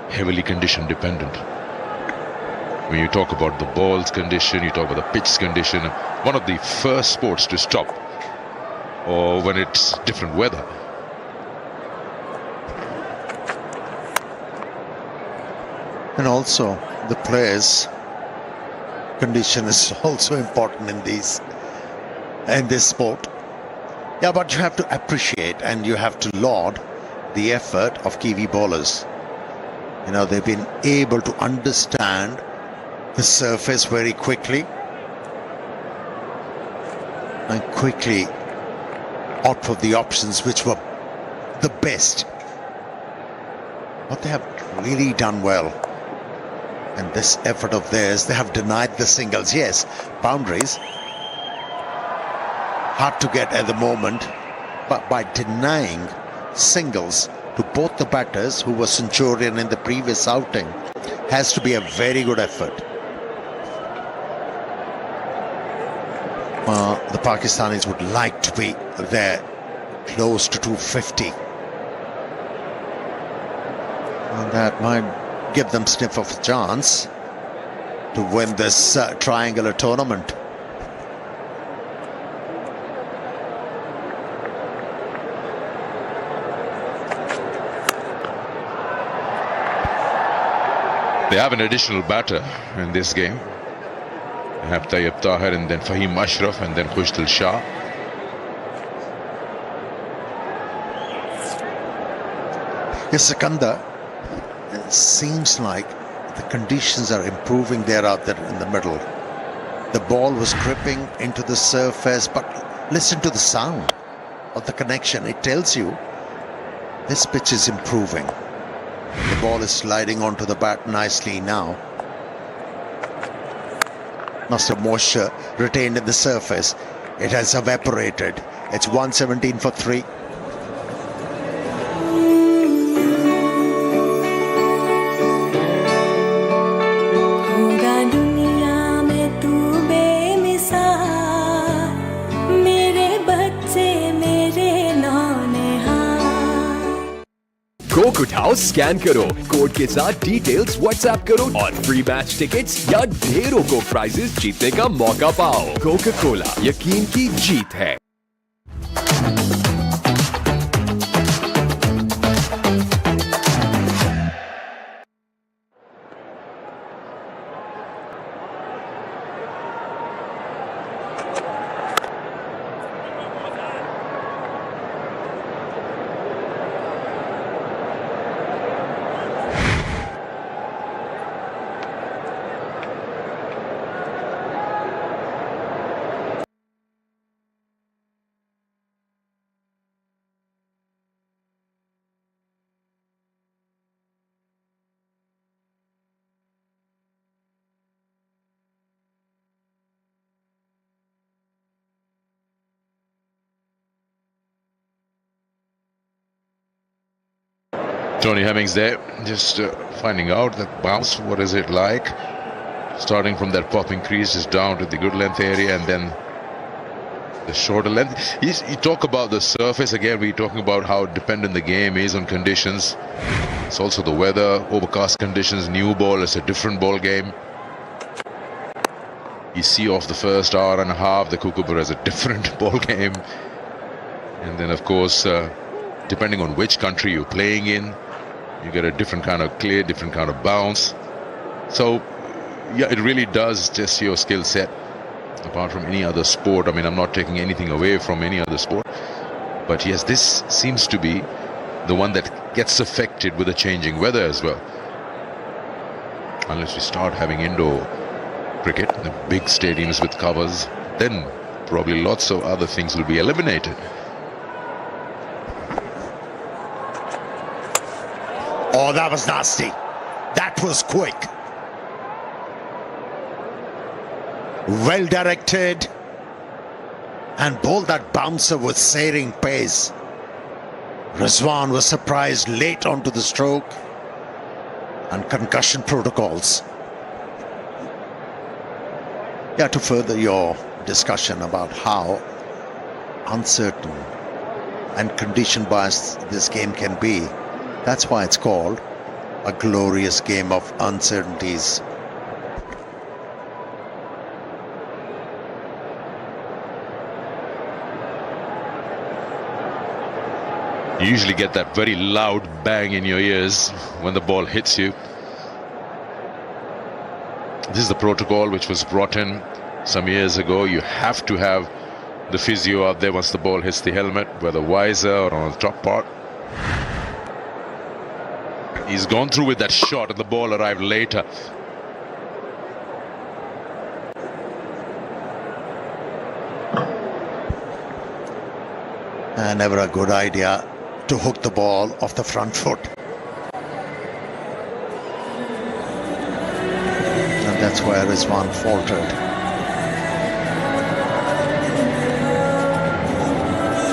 heavily condition dependent. When you talk about the ball's condition, you talk about the pitch's condition, one of the first sports to stop, or when it's different weather. And also the players' condition is also important in this sport. Yeah, but you have to appreciate and you have to laud the effort of Kiwi bowlers. You know, they've been able to understand the surface very quickly and quickly opt for the options which were the best. But they have really done well. And this effort of theirs, they have denied the singles. Yes, boundaries, hard to get at the moment, but by denying singles to both the batters who were centurion in the previous outing has to be a very good effort. The Pakistanis would like to be there close to 250. And that might give them sniff of a chance to win this triangular tournament. They have an additional batter in this game. They have Tayyib Tahir and then Fahim Ashraf and then Khushdil Shah. Yes, Sikandar, it seems like the conditions are improving there out there in the middle. The ball was gripping into the surface, but listen to the sound of the connection. It tells you this pitch is improving. The ball is sliding onto the bat nicely now. Lots of moisture retained in the surface. It has evaporated. It's 117 for 3. Coke उठाओ, scan करो, code के साथ details WhatsApp करो और free match tickets या ढेरों Coke prices जीतने का मौका पाओ। कोका कोला, यकीन की जीत है। Tony Hemmings there, just finding out that bounce, what is it like? Starting from that popping crease just down to the good length area and then the shorter length. You talk about the surface again, we're talking about how dependent the game is on conditions. It's also the weather, overcast conditions, new ball, it's a different ball game. You see off the first hour and a half, the Kookaburra is a different ball game. And then of course, depending on which country you're playing in, you get a different kind of clear, different kind of bounce. So yeah, it really does test your skill set apart from any other sport. I mean, I'm not taking anything away from any other sport, but yes, this seems to be the one that gets affected with the changing weather as well. Unless we start having indoor cricket, the big stadiums with covers, then probably lots of other things will be eliminated. Oh, that was nasty. That was quick. Well directed. And bowled that bouncer with searing pace. Rizwan was surprised late onto the stroke. And concussion protocols. Yeah, to further your discussion about how uncertain and condition biased this game can be, that's why it's called a glorious game of uncertainties. You usually get that very loud bang in your ears when the ball hits you. This is the protocol which was brought in some years ago. You have to have the physio out there once the ball hits the helmet, whether visor or on the top part. He's gone through with that shot and the ball arrived later. Never a good idea to hook the ball off the front foot. And that's where Rizwan faltered.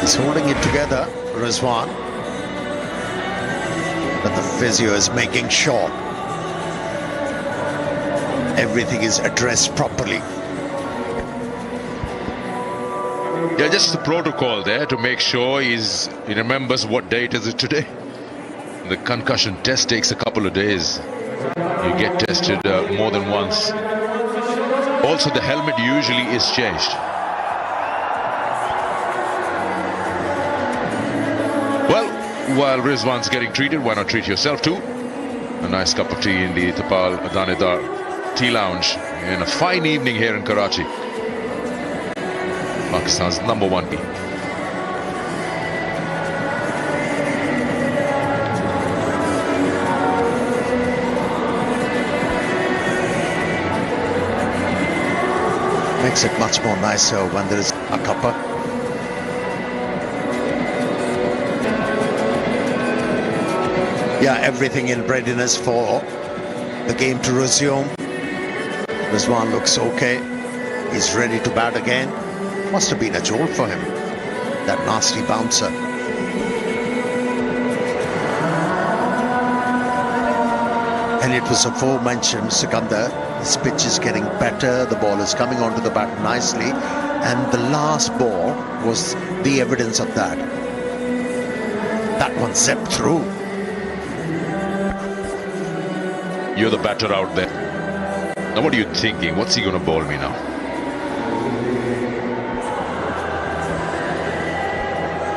He's holding it together, Rizwan. But the physio is making sure everything is addressed properly. Yeah, just the protocol there to make sure he remembers what date is it today. The concussion test takes a couple of days. You get tested more than once. Also, the helmet usually is changed. Well, while Rizwan's getting treated, why not treat yourself too? A nice cup of tea in the Tapal Danedar Tea Lounge in a fine evening here in Karachi. Pakistan's #1 team. Makes it much more nicer when there is a cuppa. Yeah, everything in readiness for the game to resume. Rizwan looks okay. He's ready to bat again. Must have been a jolt for him, that nasty bouncer. And it was aforementioned, Sikandar, this pitch is getting better, the ball is coming onto the bat nicely, and the last ball was the evidence of that. That one zipped through. You're the batter out there. Now what are you thinking? What's he going to bowl me now?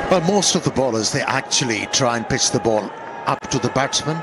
Well, most of the bowlers, they actually try and pitch the ball up to the batsman.